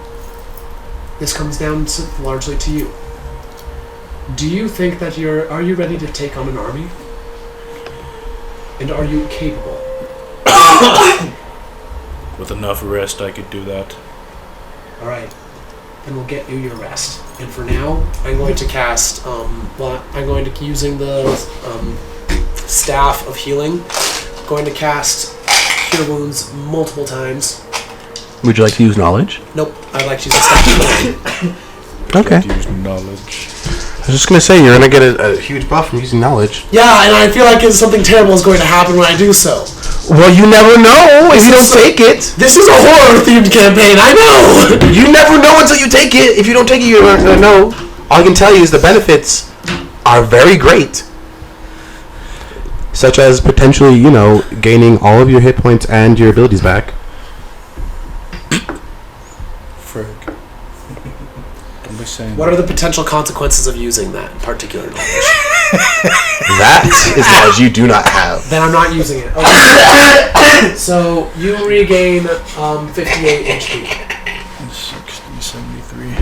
this comes down largely to you. Do you think that are you ready to take on an army? And are you capable? With enough rest, I could do that. Alright. Then we'll get you your rest. And for now, I'm going to cast, I'm going to, using the Staff of Healing, going to cast Cure Wounds multiple times. Would you like to use knowledge? Nope, I'd like to use the Staff of Healing. Okay. Use knowledge. I was just gonna say you're gonna get a huge buff from using knowledge. Yeah, and I feel like something terrible is going to happen when I do so. Well, you never know if you don't take it. This is a horror-themed campaign, I know! You never know until you take it. If you don't take it, you don't know. All I can tell you is the benefits are very great. Such as potentially, gaining all of your hit points and your abilities back. Frick. Don't be saying What are the potential consequences of using that particular knowledge? That is knowledge you do not have. Then I'm not using it. Okay. So, you regain 58 HP. 60, 73.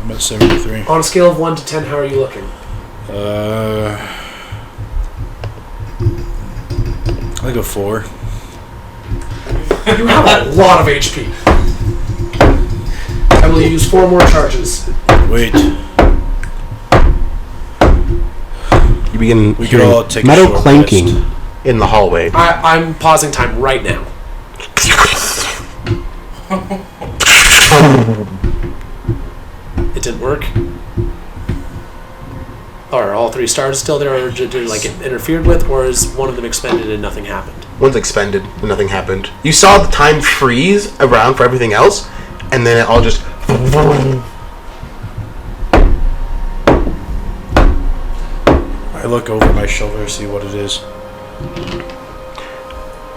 I'm at 73. On a scale of 1 to 10, how are you looking? Like a 4. You have a lot of HP. I will use 4 more charges. Wait. You begin We could hearing all take a metal short clanking rest. in the hallway. I'm pausing time right now. It didn't work. Are all 3 stars still there, or did it get interfered with, or is one of them expended and nothing happened? One's expended, and nothing happened. You saw the time freeze around for everything else, and then it all just... I look over my shoulder to see what it is.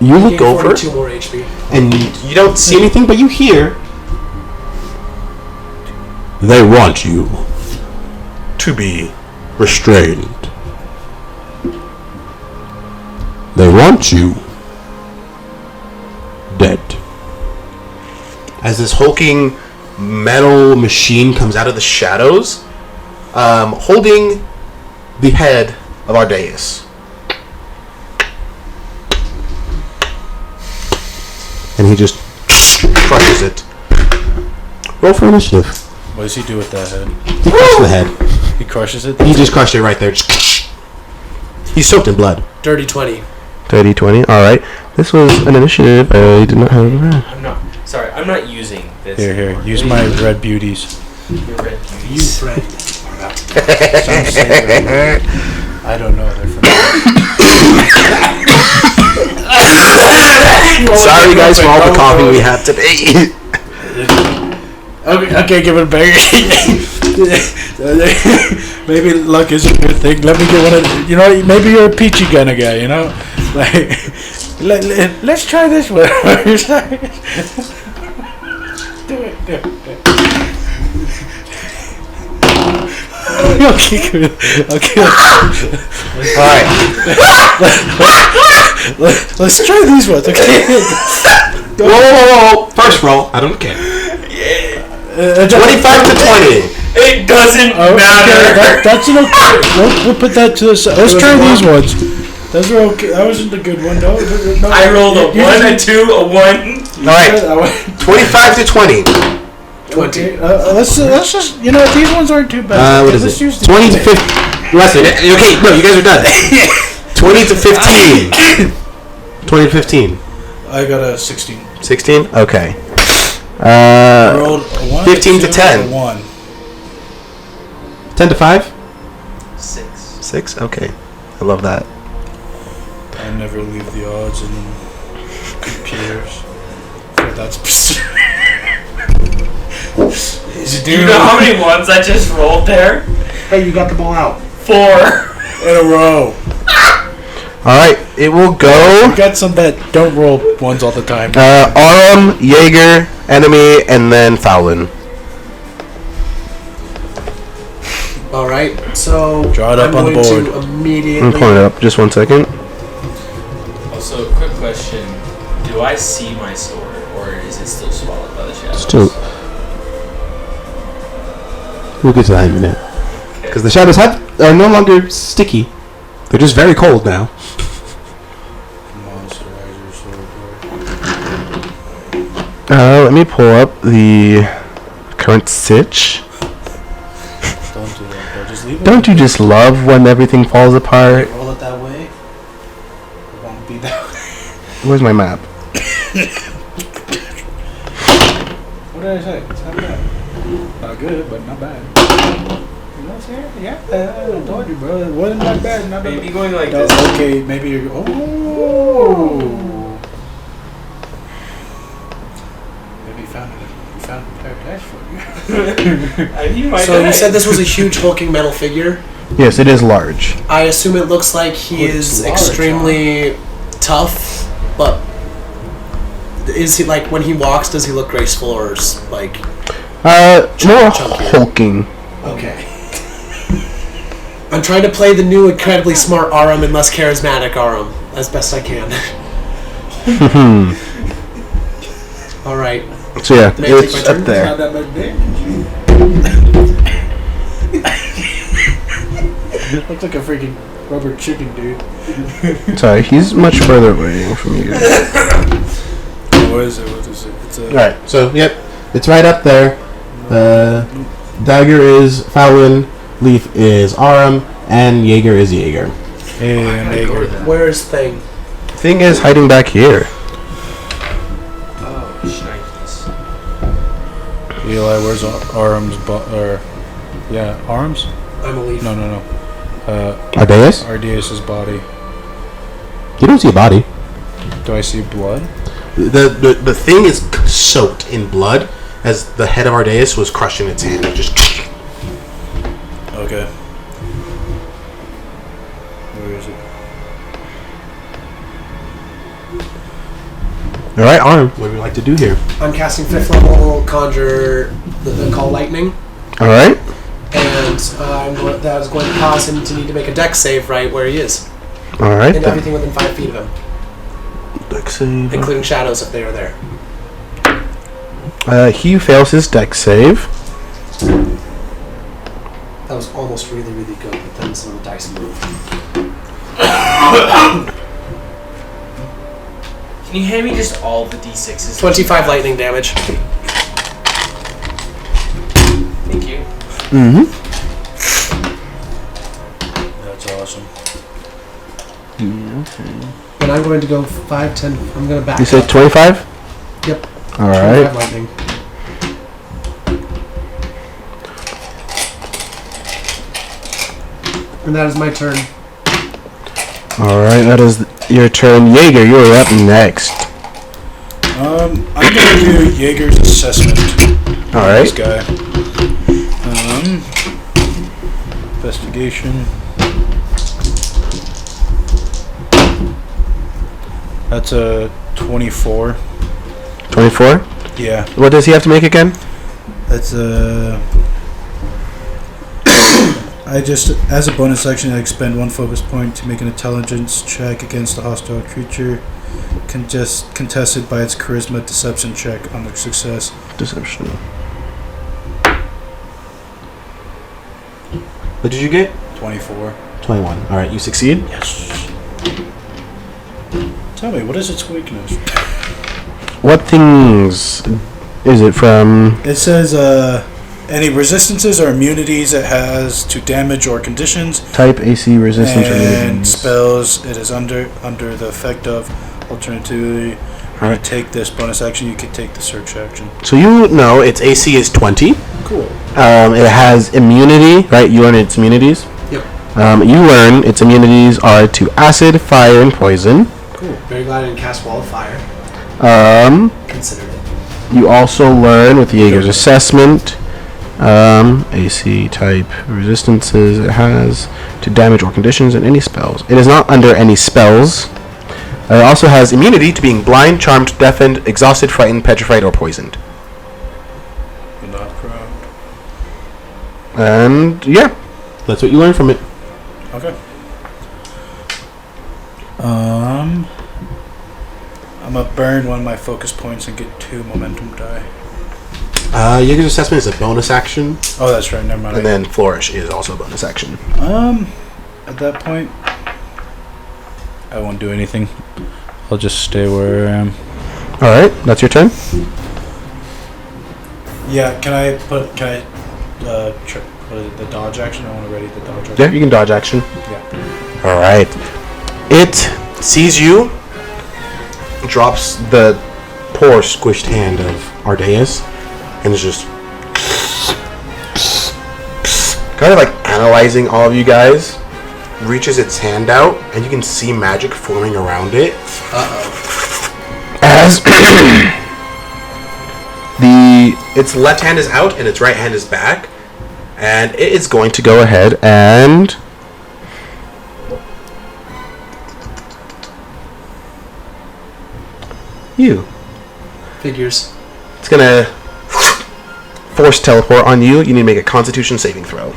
You look Gain over, 42 more HP. and you don't see anything, but you hear... They want you to be restrained. They want you dead. As this hulking metal machine comes out of the shadows, holding the head of Ardeus. And he just crushes it. Roll for initiative. What does he do with that head? He crushed the head. He crushes it? He just crushed it right there. He's soaked in blood. Dirty 20. 30, 20. Alright. This was an initiative I did not have. I'm not using this. Here, anymore. use my red beauties. Your red You beauties. friend. Sounds safer. I don't know. They're from Sorry guys for all the coughing we had today. Okay, give it a bang. Maybe luck isn't your thing. Let me get one of maybe you're a peachy kind of guy, Like, let's try this one. Do it. Okay, good. Okay. Alright. Let's try these ones, okay? Whoa. First roll. I don't care. 25 to 20. It doesn't Okay, matter. that's an okay. We'll put that to the side. Let's try these ones. Those are okay. That wasn't a good one, no. I rolled a 1, a 2, a 1. Alright. 25 to 20. 20. Let's just these ones aren't too bad. What is Let's it? use 20 to 15. Listen, okay, no, you guys are done. 20 to 15. 20 to 15. I got a 16. 16? Okay. I rolled a 1, 15 a to 2, 10. and a 1. 10 to 5? 6. 6? Okay. I love that. I never leave the odds in computers. But that's Do you know how many ones I just rolled there? Hey, you got the ball out. 4. in a row. Alright, it will go. Got some that don't roll ones all the time. Aurum, Jaeger, Enemy, and then Fowlin. Alright, so Draw it up I'm on the going board. to I'm immediately pulling it up. Just one second. Also, quick question: do I see my sword, or is it still swallowed by the shadows? Still. We'll get to that in a minute. Because the shadows are no longer sticky. They're just very cold now. Monsterizer sword. Let me pull up the current sitch. Don't do that, bro. Just leave it. Don't you just love when everything falls apart? Roll it that way. It won't be that way. Where's my map? What did I say? It's not bad. Not good, but not bad. You know what I'm saying? Yeah, I told you, bro. It wasn't that bad. Not Maybe bad. going like No, this. okay, maybe you're. Oh. Maybe you found a paradise for you. So you said this was a huge hulking metal figure. Yes, it is large. I assume it looks like he Well, it's is large, extremely tough, but is he like when he walks? Does he look graceful or like? More Chunkier. hulking. Okay. I'm trying to play the new incredibly smart Aurum and less charismatic Aurum as best I can. All right. So yeah, May I take it's my up turn? there. Not that much big. Looks like a freaking rubber chicken, dude. Sorry, he's much further away from you guys. What is it? What is it? It's a. Alright, so yep, it's right up there. Dagger is Fallon, Leaf is Aurum, and Jaeger is Jaeger. And Jaeger. Where's Thing? Thing is hiding back here. Oh, shnikes. Eli, where's Aurum's Aurum's? I'm a Leaf. No. Ardeus? Ardeus' body. You don't see a body. Do I see blood? The thing is soaked in blood as the head of Ardeus was crushing its hand. It just. Okay. Where is it? Alright, Aurum, what would you like to do here? I'm casting 5th level Conjure the Call Lightning, Alright. and that is going to cause him to need to make a dex save right where he is, Alright. and everything within 5 feet of him, Dex save. including shadows if they are there. He fails his dex save. That was almost really, really good, but then some of the dice moved. Can you hand me just all the d6s? 25 lightning damage. Thank you. Mm-hmm. That's awesome. And I'm going to go 5, 10. I'm going to back You said up. 25? Yep. Alright. 25 lightning. And that is my turn. Alright, that is your turn. Jaeger, you're up next. I'm gonna do Jaeger's assessment. This Alright. guy. Investigation. That's a 24. 24? Yeah. What does he have to make again? That's a. I just, as a bonus action, I expend 1 focus point to make an intelligence check against a hostile creature, contested by its charisma deception check on the success. Deception. What did you get? 24. 21. Alright, you succeed? Yes. Tell me, what is its weakness? What things is it from? It says, any resistances or immunities it has to damage or conditions, Type, AC, resistance, or and immunities. spells it is under the effect of. Alternatively, when you Alright. take this bonus action, you can take the search action. So you know its AC is 20. Cool. It has immunity, right? You learn its immunities. Yep. You learn its immunities are to acid, fire, and poison. Cool. Very glad I didn't cast Wall of Fire. Considered it. You also learn with Jaeger's assessment, AC type resistances it has to damage or conditions and any spells. It is not under any spells. It also has immunity to being blind, charmed, deafened, exhausted, frightened, petrified, or poisoned. You're not proud. And yeah, that's what you learn from it. Okay. I'm gonna burn one of my focus points and get 2 momentum die. Jaeger's assessment is a bonus action, Oh, that's right. Never mind. and then flourish is also a bonus action. At that point, I won't do anything. I'll just stay where I am. All right, that's your turn. Yeah. Can I put the dodge action? I want to ready the dodge action. Yeah, you can dodge action. Yeah. All right. It sees you, drops the poor squished hand of Ardeus, and is just kind of like analyzing all of you guys. Reaches its hand out, and you can see magic forming around it. As its left hand is out and its right hand is back, and it is going to go ahead and you. Figures. It's gonna force teleport on you. You need to make a Constitution saving throw.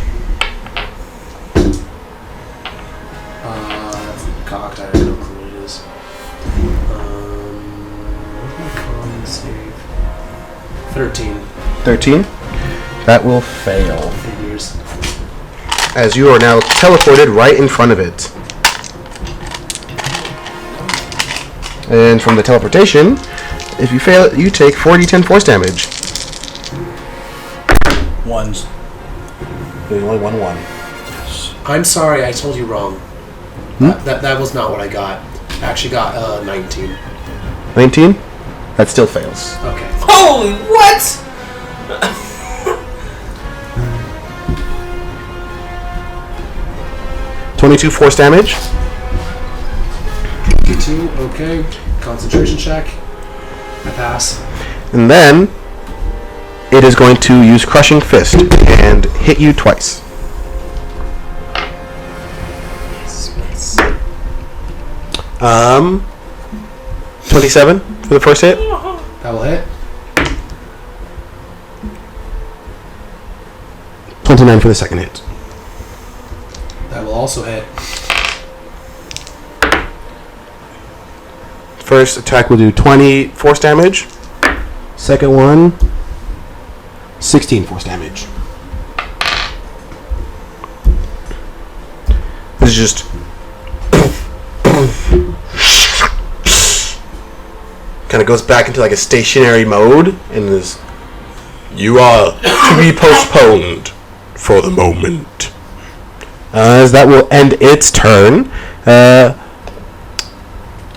That's cocked. I have no clue what it is. What's my con save? 13. 13. That will fail. Figures. As you are now teleported right in front of it. And from the teleportation, if you fail, you take 4d10 force damage. Ones. There's only one. I'm sorry, I told you wrong. That was not what I got. I actually got 19. 19? That still fails. Okay. Holy what? 22 force damage. 22, okay. Concentration check. I pass. And then it is going to use Crushing Fist and hit you twice. 27 for the first hit. That will hit. 29 for the second hit. That will also hit. First attack will do 20 force damage. Second one, 16 force damage. This is just kind of goes back into like a stationary mode and is, you are to be postponed for the moment. As that will end its turn.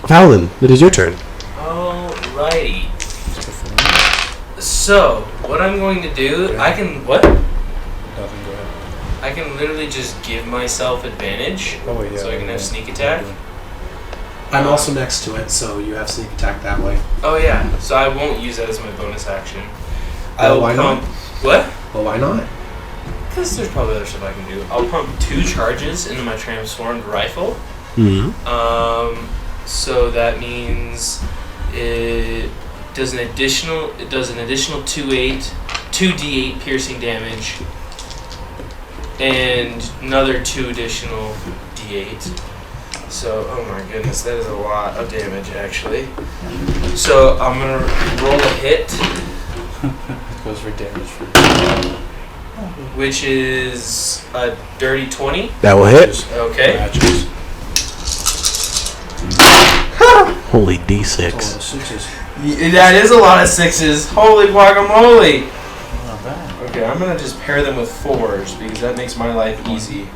Fallon, it is your turn. Alrighty. So, what I'm going to do, I can, what? Nothing, go ahead. I can literally just give myself advantage. Oh, wait, yeah. So I can have sneak attack. I'm also next to it, so you have sneak attack that way. Oh yeah, so I won't use that as my bonus action. Well, why not? What? Well, why not? Because there's probably other stuff I can do. I'll pump 2 charges into my transformed rifle. Mm-hmm. So that means it does an additional 2d8 piercing damage, and another 2 additional d8. So, oh my goodness, that is a lot of damage actually. So I'm gonna roll a hit, Goes for damage. which is a dirty 20. That will hit. Okay. Matches. Holy Oh, D6. the sixes. That is a lot of 6s. Holy guacamole. Not bad. Okay, I'm gonna just pair them with 4s because that makes my life easy.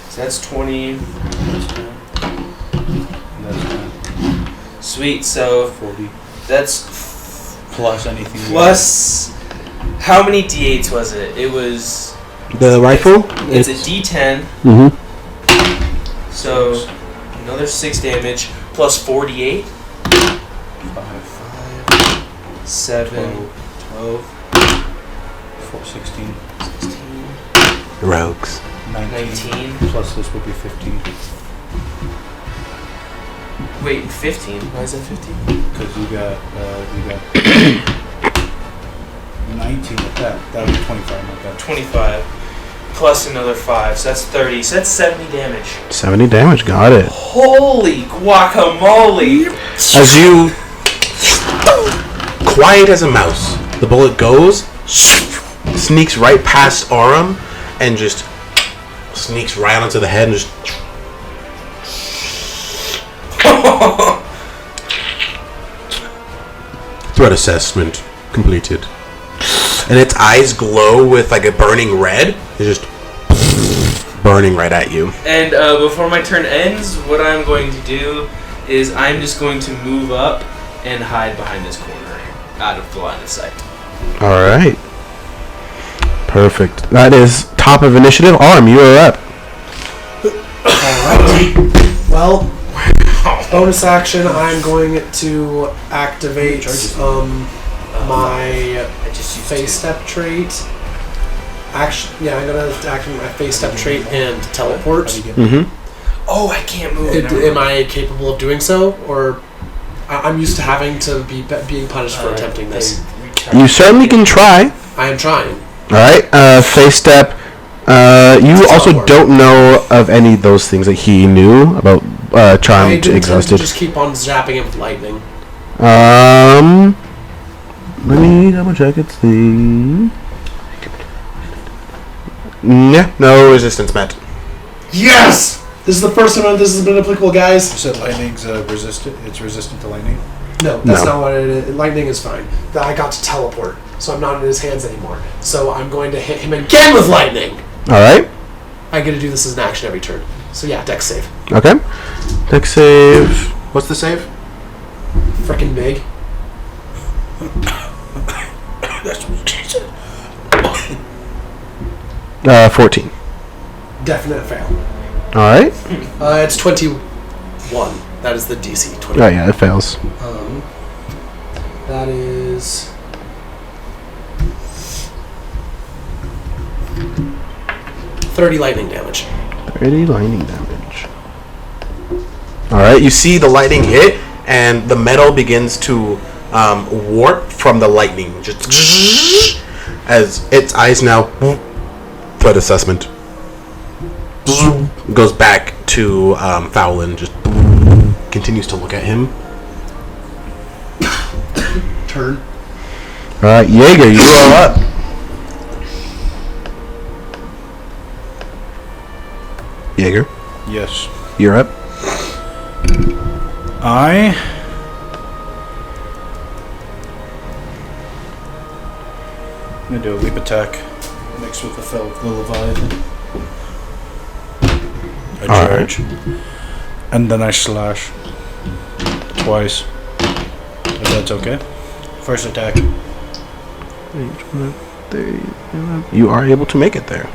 So that's 20. That's Sweet. So 40. that's Plus anything. plus. How many d8s was it? It was. The rifle? It's a d10. Mm-hmm. So another 6 damage plus 48. 5. 7, 12, 4, 16. 16, Rogues. 19. Plus this would be 15. Wait, 15? Why is that 15? Because you got 19 with that. That would be 25, not that. 25. Plus another 5, so that's 30. So that's 70 damage. 70 damage, got it. Holy guacamole! As you quiet as a mouse. The bullet goes, sneaks right past Aurum, and just sneaks right onto the head and just. Threat assessment completed. And its eyes glow with like a burning red. It's just burning right at you. And before my turn ends, what I'm going to do is I'm just going to move up and hide behind this corner, out of the line of sight. Alright. Perfect. That is top of initiative. Aurum, you are up. Alright. Well, bonus action, I'm going to activate my phase step trait. Actually, yeah, I'm going to activate my phase step trait and teleport. Mm-hmm. Oh, I can't move. Am I capable of doing so? Or I'm used to having to be being punished for attempting this. You certainly can try. I am trying. Alright, face step. You also don't know of any of those things that he knew about charmed exhausted. Just keep on zapping him with lightning. Let me double check its thing. Yeah, no resistance met. Yes! This is the first time this has been applicable, guys. You said lightning's resistant. It's resistant to lightning. No, that's not what it is. Lightning is fine. I got to teleport, so I'm not in his hands anymore. So I'm going to hit him again with lightning. All right. I get to do this as an action every turn. So yeah, dex save. Okay. Dex save. What's the save? Frickin' big. That's what she said. 14. Definite fail. All right. It's 21. That is the DC. 21. Oh yeah, it fails. That is 30 lightning damage. 30 lightning damage. All right. You see the lightning hit, and the metal begins to warp from the lightning, just as its eyes now. Threat assessment. Goes back to Fowlin, just continues to look at him. Turn. Alright, Jaeger, you are up. Jaeger, Yes. you're up. I'm gonna do a leap attack mixed with the fell of the Leviathan. I charge. And then I slash twice. If that's okay. First attack. You are able to make it there.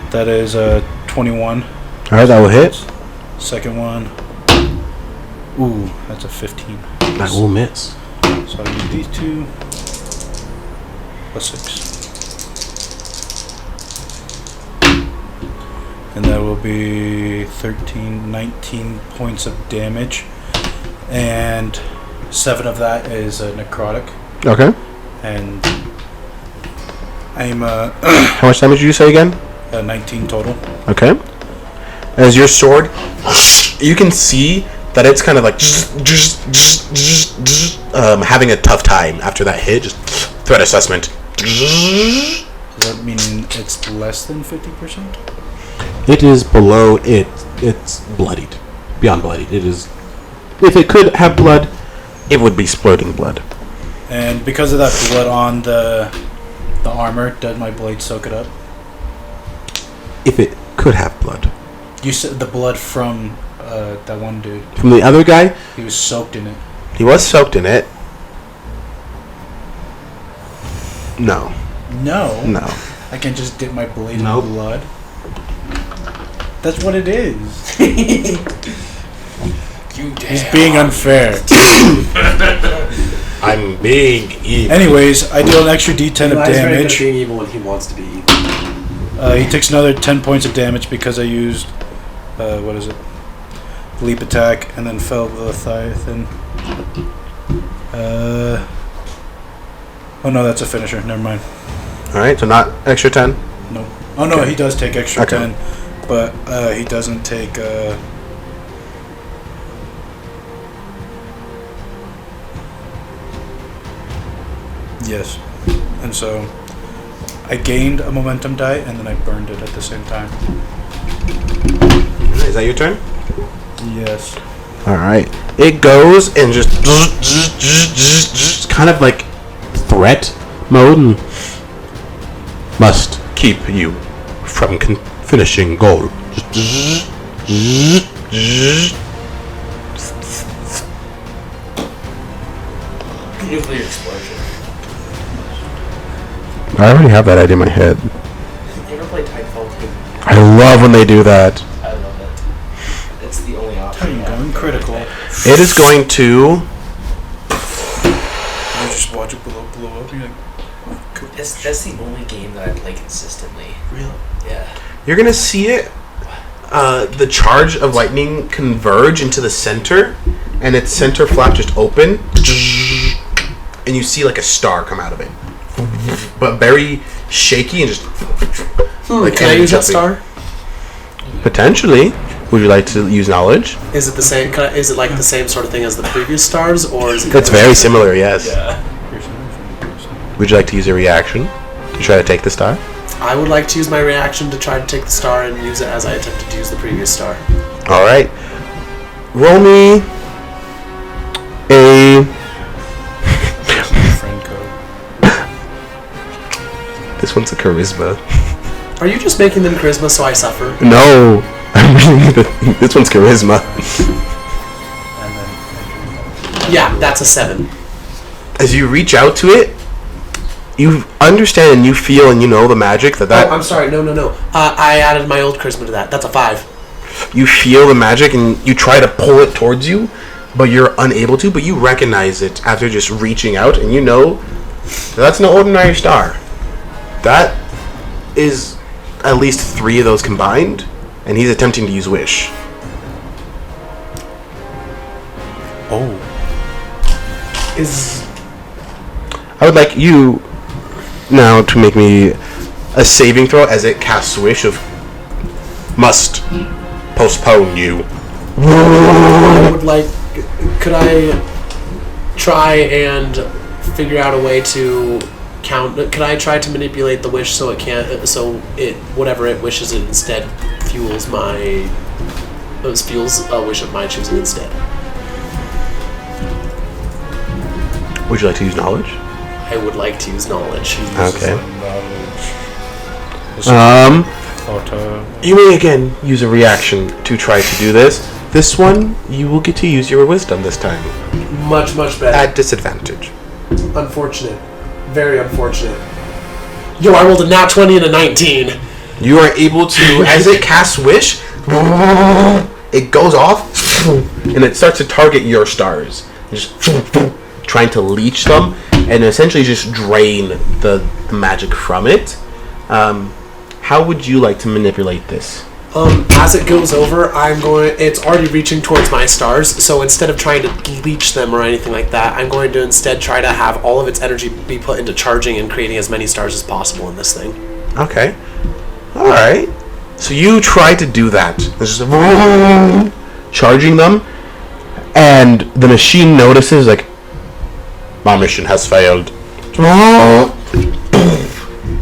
That is a 21. Alright, that will hit. Second one. Ooh, that's a 15. That will miss. So I need these two. Plus 6. And that will be 13, 19 points of damage. And 7 of that is necrotic. Okay. And I'm How much damage did you say again? 19 total. Okay. As your sword, you can see that it's kind of like having a tough time after that hit. Just threat assessment. Does that mean it's less than 50%? It is below it. It's bloodied. Beyond bloodied. It is. If it could have blood, it would be splurting blood. And because of that blood on the armor, does my blade soak it up? If it could have blood. You said the blood from that one dude. From the other guy, He was soaked in it. he was soaked in it. No. No. No. I can't just dip my blade Nope. in blood. That's what it is. He's being unfair. I'm being evil. Anyways, I deal an extra D10 of He's very good at damage. being evil when he wants to be evil. He takes another 10 points of damage because I used, what is it? Leap attack and then fell the Leviathan. Oh no, that's a finisher. Never mind. Alright, so not extra 10? No. Oh no, Okay. he does take extra Okay. 10, but he doesn't take. Yes. And so I gained a momentum die, and then I burned it at the same time. Is that your turn? Yes. All right. It goes and just kind of like threat mode and must keep you from finishing goal. Nuclear explosion. I already have that idea in my head. You ever play Titanfall 2? I love when they do that. I love it. It's the only option. Titan going critical. It is going to. You just watch it blow up. You're like, That's the only game that I play consistently. Really? Yeah. You're gonna see it. The charge of lightning converge into the center, and its center flap just open, and you see like a star come out of it, but very shaky and just. Like Can I use that star? Potentially. Would you like to use knowledge? Is it the same? Is it like the same sort of thing as the previous stars, or is it? It's very similar. Yes. Yeah. Would you like to use a reaction to try to take the star? I would like to use my reaction to try to take the star and use it as I attempted to use the previous star. All right. Roll me a. friend code. This one's a charisma. Are you just making them charisma so I suffer? No, this one's charisma. And then Yeah, that's a 7. As you reach out to it, you understand and you feel and you know the magic that Oh, I'm sorry. No. I added my old charisma to that. That's a 5. you feel the magic and you try to pull it towards you, but you're unable to. But you recognize it after just reaching out, and you know that's no ordinary star. That is at least 3 of those combined, and he's attempting to use wish. oh, I would like you now to make me a saving throw as it casts wish of must postpone you. I would like. Could I try and figure out a way to count? Could I try to manipulate the wish so it can't? So it whatever it wishes it instead fuels my. Fuels a wish of my choosing instead. Would you like to use knowledge? I would like to use knowledge. Okay. Auto. You may again use a reaction to try to do this. This one, you will get to use your wisdom this time. Much better. At disadvantage. Unfortunate. Very unfortunate. Yo, I rolled a nat 20 and a 19. You are able to, as it casts wish, it goes off, and it starts to target your stars. Just trying to leech them, and essentially just drain the magic from it. How would you like to manipulate this? As it goes over, it's already reaching towards my stars, so instead of trying to leech them or anything like that, I'm going to instead try to have all of its energy be put into charging and creating as many stars as possible in this thing. Okay. Alright. So you try to do that. It's just charging them, and the machine notices, like, my mission has failed.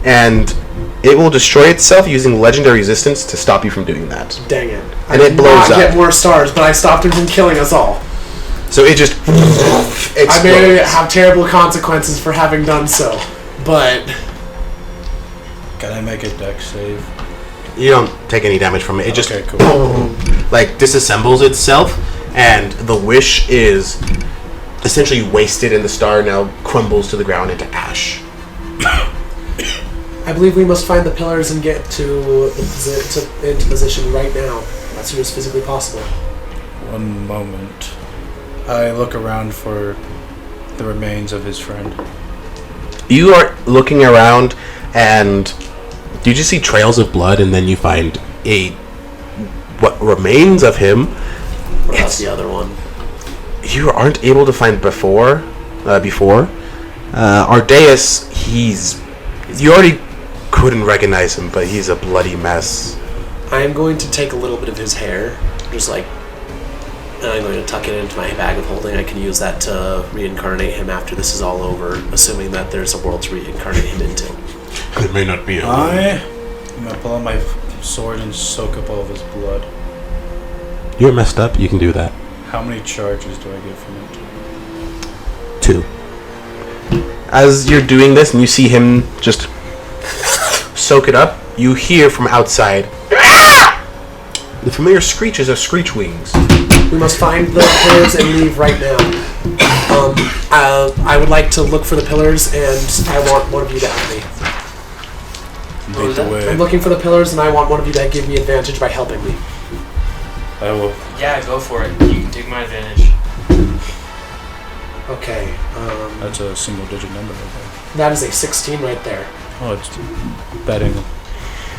And it will destroy itself using legendary resistance to stop you from doing that. Dang it. And it blows up. I get more stars, but I stopped him from killing us all. So it just explodes. I may have terrible consequences for having done so, but... Can I make a dex save? You don't take any damage from it. It just Okay, cool. like disassembles itself, and the wish is essentially wasted, and the star now crumbles to the ground into ash. I believe we must find the pillars and get into position right now, as soon as physically possible. One moment. I look around for the remains of his friend. You are looking around, and you just see trails of blood, and then you find what remains of him. What about the other one? You aren't able to find before. Ardeus, you already couldn't recognize him, but he's a bloody mess. I am going to take a little bit of his hair, just like, And I'm going to tuck it into my bag of holding. I can use that to reincarnate him after this is all over, assuming that there's a world to reincarnate him into. It may not be a I'm gonna pull out my sword and soak up all of his blood. You're messed up. You can do that. How many charges do I get from it? 2. As you're doing this and you see him just soak it up, you hear from outside the familiar screeches of screech wings. We must find the pillars and leave right now. I would like to look for the pillars, and I want one of you to help me. Lead the way. I'm looking for the pillars, and I want one of you to give me advantage by helping me. I will. Yeah, go for it. You can take my advantage. Okay. That's a single-digit number right there. That is a 16 right there. Oh, it's betting.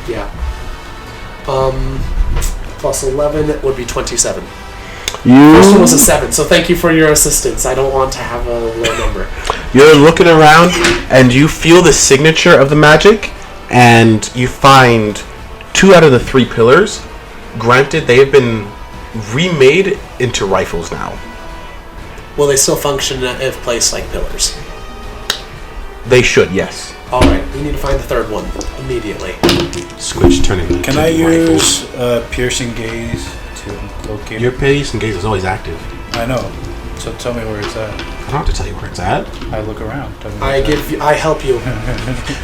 Yeah. Plus 11 would be 27. First one was a 7, so thank you for your assistance. I don't want to have a low number. You're looking around and you feel the signature of the magic, and you find 2 out of the 3 pillars. Granted, they have been remade into rifles now. Will they still function if placed like pillars? They should, yes. Alright, we need to find the third one immediately. Switch turning into Can I rifles. use piercing gaze to locate Your it? pace and gaze is always active. I know. So tell me where it's at. I don't have to tell you where it's at. I look around. Tell me where it's I help you.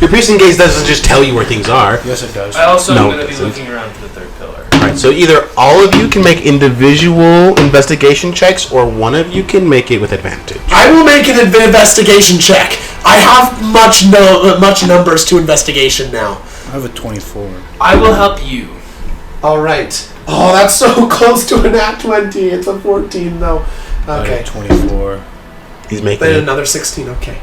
Your piercing gaze doesn't just tell you where things are. at. Yes, it does. I also No, am going it to be doesn't. looking around for the third pillar. Alright, so either all of you can make individual investigation checks, or one of you can make it with advantage. I will make an investigation check. I have much numbers to investigation now. I have a 24. I will help you. Alright. Oh, that's so close to a nat 20. It's a 14 though. I Okay. have 24. He's making Then it. another 16, okay.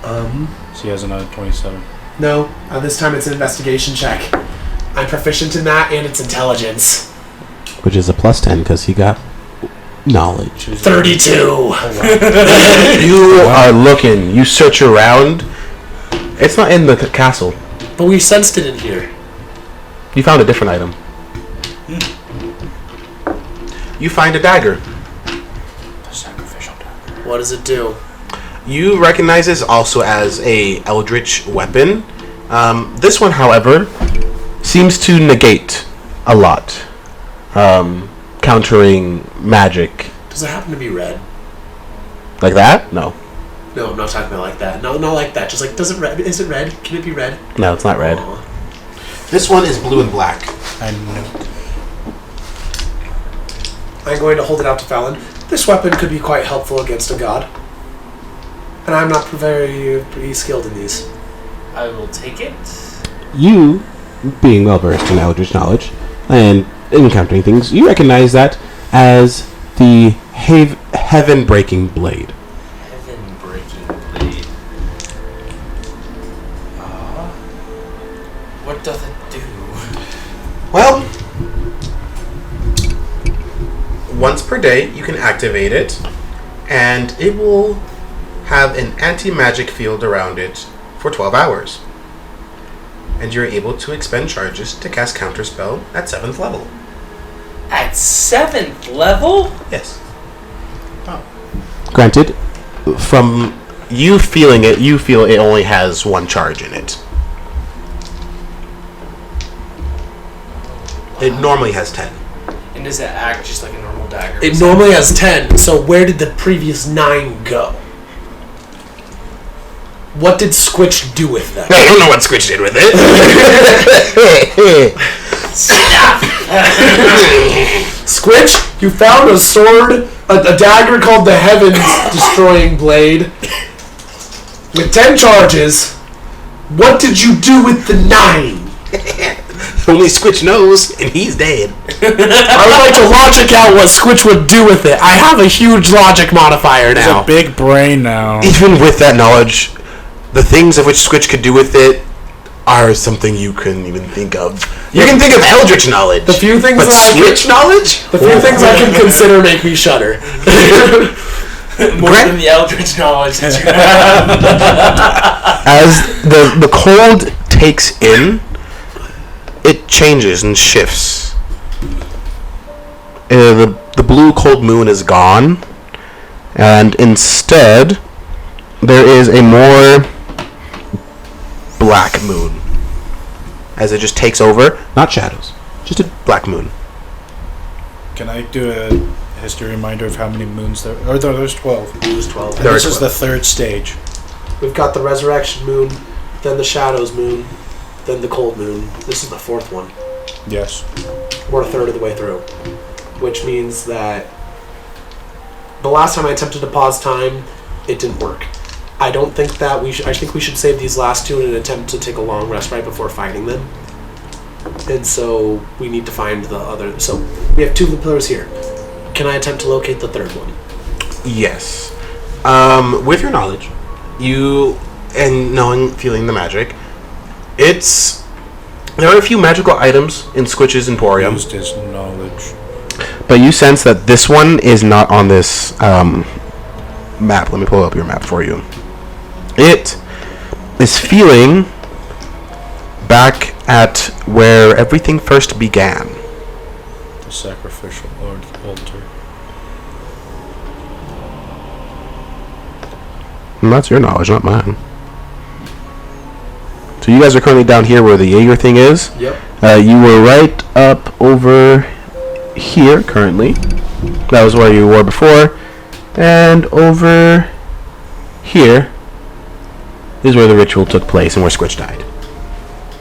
So he has another 27. No, this time it's an investigation check. I'm proficient in that, and it's intelligence. Which is a plus 10 because he got knowledge. 32! You are looking. You search around. It's not in the castle. But we sensed it in here. You found a different item. You find a dagger. The sacrificial dagger. What does it do? You recognize this also as a eldritch weapon. This one, however, seems to negate a lot. Countering magic. Does it happen to be red? Like that? No. No, I'm not talking about like that. No, not like that. Just like, does it red? Is it red? Can it be red? No, it's not red. Aw. This one is blue and black. I know. I'm going to hold it out to Fallon. This weapon could be quite helpful against a god. And I'm not very skilled in these. I will take it. You, being well versed in eldritch knowledge and encountering things, you recognize that as the heaven breaking blade. Heaven breaking blade. What does it do? Well, once per day you can activate it, and it will have an anti-magic field around it for 12 hours. And you're able to expend charges to cast Counterspell at 7th level. At 7th level? Yes. Granted, from you feeling it, you feel it only has 1 charge in it. It normally has 10. And does it act just like a normal dagger? It normally has 10, so where did the previous 9 go? What did Squitch do with them? I don't know what Squitch did with it. Squitch, you found a sword, a dagger called the Heavens Destroying Blade with 10 charges. What did you do with the 9? Only Squitch knows, and he's dead. I would like to logic out what Squitch would do with it. I have a huge logic modifier It's now. a big brain now. Even with that knowledge, the things of which Squitch could do with it are something you couldn't even think of. You can think of Eldritch knowledge. The few things but that I Switch knowledge? The few things I can consider make me shudder. More than the eldritch knowledge that you have. As the cold takes in, it changes and shifts. The the blue cold moon is gone, and instead there is a more black moon as it just takes over. Not shadows, just a black moon. Can I do a history reminder of how many moons there are? There's 12. There's 12. And this is the third stage. We've got the resurrection moon, then the shadows moon, then the cold moon. This is the fourth one. Yes. We're a third of the way through, which means that the last time I attempted to pause time, it didn't work. I don't think that we should. I think we should save these last two in an attempt to take a long rest right before fighting them. And so we need to find the other. So we have two of the pillars here. Can I attempt to locate the third one? Yes. With your knowledge, and knowing, feeling the magic, there are a few magical items in Squitch's Emporium. Used his knowledge. But you sense that this one is not on this map. Let me pull up your map for you. It is feeling back at where everything first began. The sacrificial altar. And that's your knowledge, not mine. So you guys are currently down here where the Jaeger thing is. Yep. You were right up over here currently. That was where you were before. And over here is where the ritual took place and where Squitch died.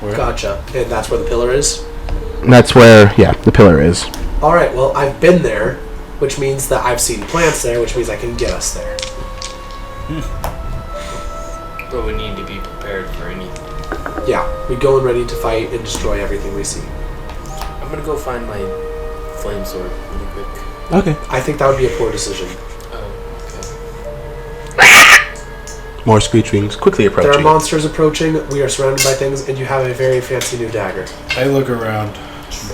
Where? Gotcha. And that's where the pillar is? And that's where, the pillar is. Alright, well, I've been there, which means that I've seen plants there, which means I can get us there. But we need to be prepared for anything. Yeah, we go and ready to fight and destroy everything we see. I'm gonna go find my flame sword really quick. Okay. I think that would be a poor decision. More screech wings quickly approaching. There are monsters approaching, we are surrounded by things, and you have a very fancy new dagger. I look around.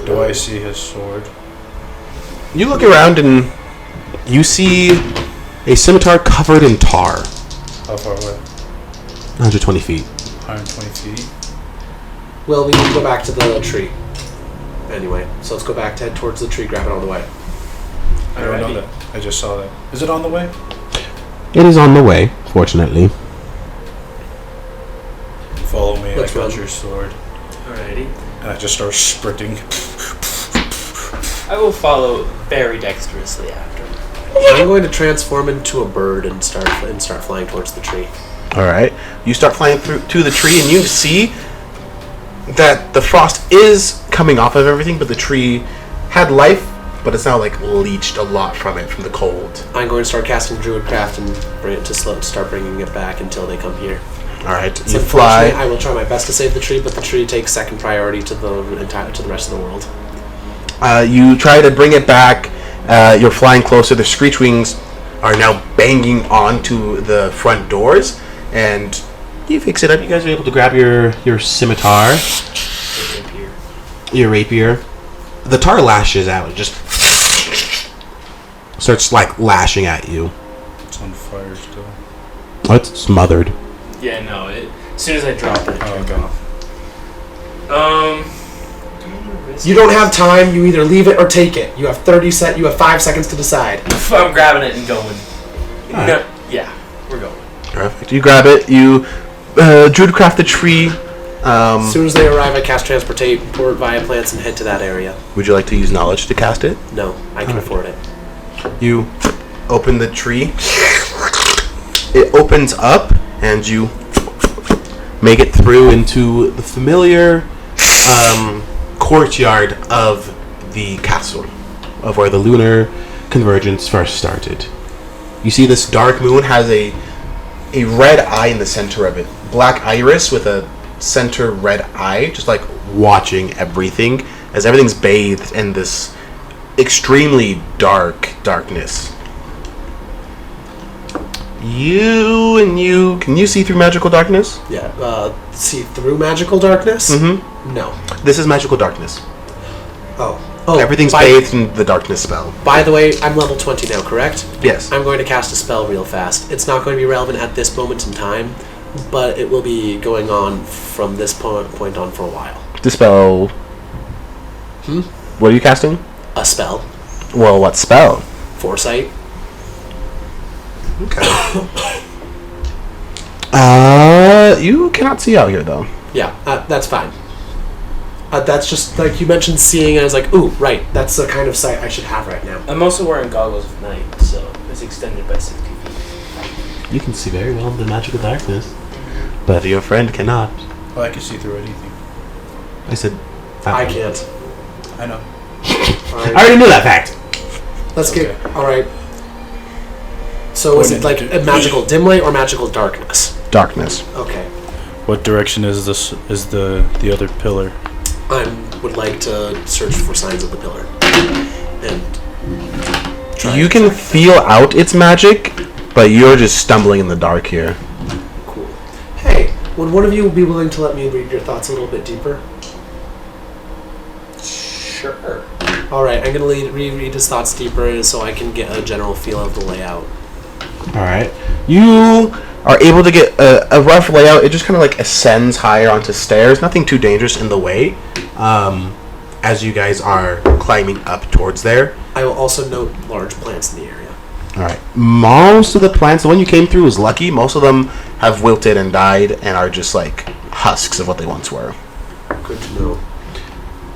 Do I see his sword? You look around and you see a scimitar covered in tar. How far away? 120 feet. 120 feet. Well, we need to go back to the tree. Anyway, so let's go back to head towards the tree, grab it on the way. I don't know that. I just saw that. Is it on the way? It is on the way, fortunately. Follow me. Let's I got run. your sword. Alrighty. And I just start sprinting. I will follow very dexterously after. I'm going to transform into a bird and start flying towards the tree. All right. You start flying through to the tree, and you see that the frost is coming off of everything, but the tree had life, but it's now like leached a lot from it, from the cold. I'm going to start casting Druidcraft and bring it to start bringing it back until they come here. All right. So You fly. I will try my best to save the tree, but the tree takes second priority to the rest of the world. You try to bring it back. You're flying closer. The screech wings are now banging onto the front doors, and you fix it up. You guys are able to grab your scimitar, your rapier. The tar lashes out. It just starts like lashing at you. It's on fire still. Oh, it's smothered. Yeah, no. As soon as I drop it, Oh, it'll okay. go. You don't have time. You either leave it or take it. You have 5 seconds to decide. I'm grabbing it and going. Alright. No, yeah, we're going. Perfect. You grab it. You druidcraft the tree. As soon as they arrive, I cast Transportate, port via plants, and head to that area. Would you like to use knowledge to cast it? No, I can afford it. You open the tree. It opens up, and you make it through into the familiar courtyard of the castle, of where the Lunar Convergence first started. You see this dark moon has a red eye in the center of it. Black iris with a center red eye, just like watching everything, as everything's bathed in this extremely darkness. Can you see through magical darkness? Yeah, see through magical darkness? Mm-hmm. No. This is magical darkness. Oh, Everything's bathed in the darkness spell. By the way, I'm level 20 now, correct? Yes. I'm going to cast a spell real fast. It's not going to be relevant at this moment in time, but it will be going on from this point on for a while. The spell. What are you casting? A spell. Well, what spell? Foresight. Okay. You cannot see out here, though. Yeah, that's fine. That's just like you mentioned seeing, and I was like, ooh, right, that's the kind of sight I should have right now. I'm also wearing goggles of night, so it's extended by 60 feet. You can see very well in the magical darkness, but your friend cannot. Well, I can see through anything. I said, I can't. I know. All I right, already knew that fact. let's get. All right. So is it like a magical dim light or magical darkness? Darkness. Okay. What direction is this? Is the other pillar? I would like to search for signs of the pillar. And try You and can track it. feel out its magic, but you're just stumbling in the dark here. Cool. Hey, would one of you be willing to let me read your thoughts a little bit deeper? Sure. All right, I'm gonna reread his thoughts deeper so I can get a general feel of the layout. All right. You are able to get a rough layout. It just kind of like ascends higher onto stairs. Nothing too dangerous in the way. As you guys are climbing up towards there. I will also note large plants in the area. All right. Most of the plants, the one you came through was lucky. Most of them have wilted and died and are just like husks of what they once were. Good to know.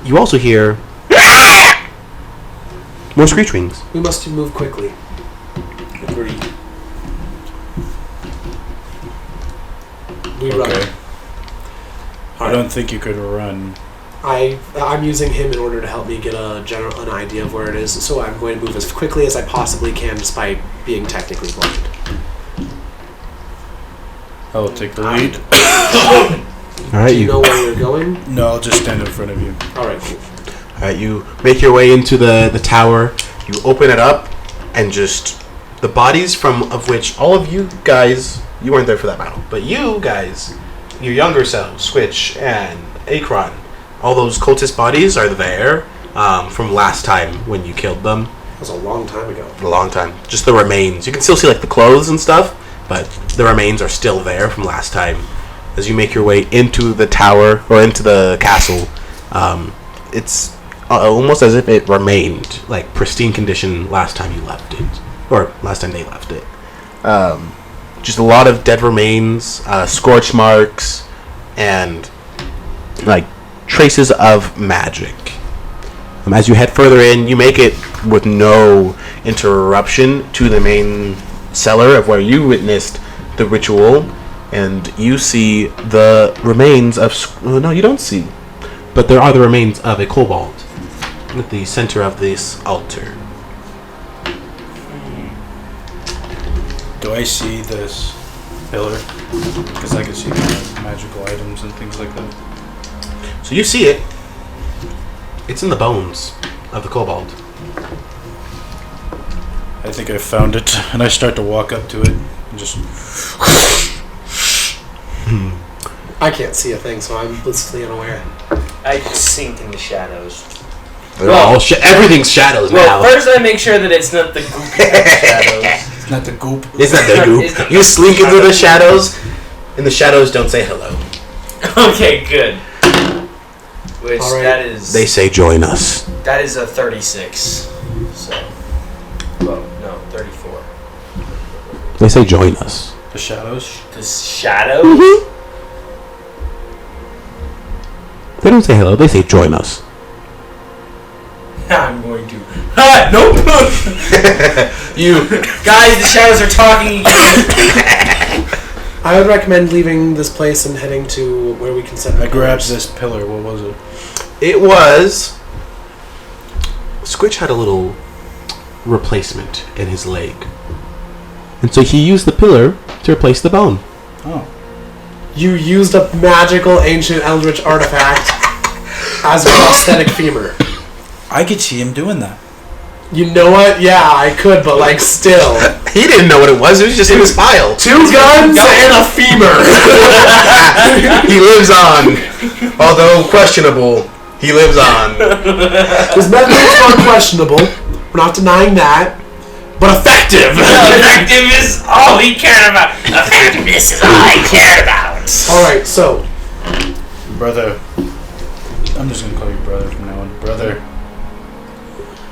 You also hear more screech wings. We must move quickly. Agreed. We run. Okay. All I right. don't think you could run. I'm using him in order to help me get an idea of where it is. So I'm going to move as quickly as I possibly can, despite being technically blind. I'll take the lead. All right. Do you know where you're going? No, I'll just stand in front of you. All right. Cool. You make your way into the tower. You open it up, and just the bodies of which all of you guys, you weren't there for that battle, but you guys, your younger selves, Switch and Akron, all those cultist bodies are there from last time when you killed them. That was a long time ago. A long time. Just the remains. You can still see like the clothes and stuff, but the remains are still there from last time. As you make your way into the tower or into the castle, it's almost as if it remained like pristine condition last time you left it, or last time they left it. Just a lot of dead remains, scorch marks, and like traces of magic. As you head further in, you make it with no interruption to the main cellar of where you witnessed the ritual, and you see the remains of... no, you don't see. But there are the remains of a kobold at the center of this altar. Do I see this pillar? Because I can see the magical items and things like that. So you see it. It's in the bones of the kobold. I think I found it, and I start to walk up to it and just... I can't see a thing, so I'm blissfully unaware. I sink in the shadows. They're all everything's shadows Well, now. first I make sure that it's not the goopy shadows. It's not the goop. It's not the goop. You slink into the shadows, and the shadows don't say hello. Okay, good. Which All right. that is They say join us. that is a 36. So, well, no, 34. They say join us. The shadows? The shadows. Mm-hmm. They don't say hello. They say join us. I'm going to. Ah, nope. You Guys, the shadows are talking again. I would recommend leaving this place and heading to where we can set the I grabbed pillars. this pillar. What was it? It was... Squitch had a little replacement in his leg. And so he used the pillar to replace the bone. Oh. You used a magical ancient eldritch artifact as a prosthetic femur. I could see him doing that. You know what? Yeah, I could, but like still. He didn't know what it was. It was just in his file. 2 guns and a femur. He lives on. Although questionable, he lives on. His methods are questionable. We're not denying that. But effective! Effective is all he cared about. Effectiveness is all he cared about. Alright, so, Brother. I'm just gonna call you brother from now on. Brother.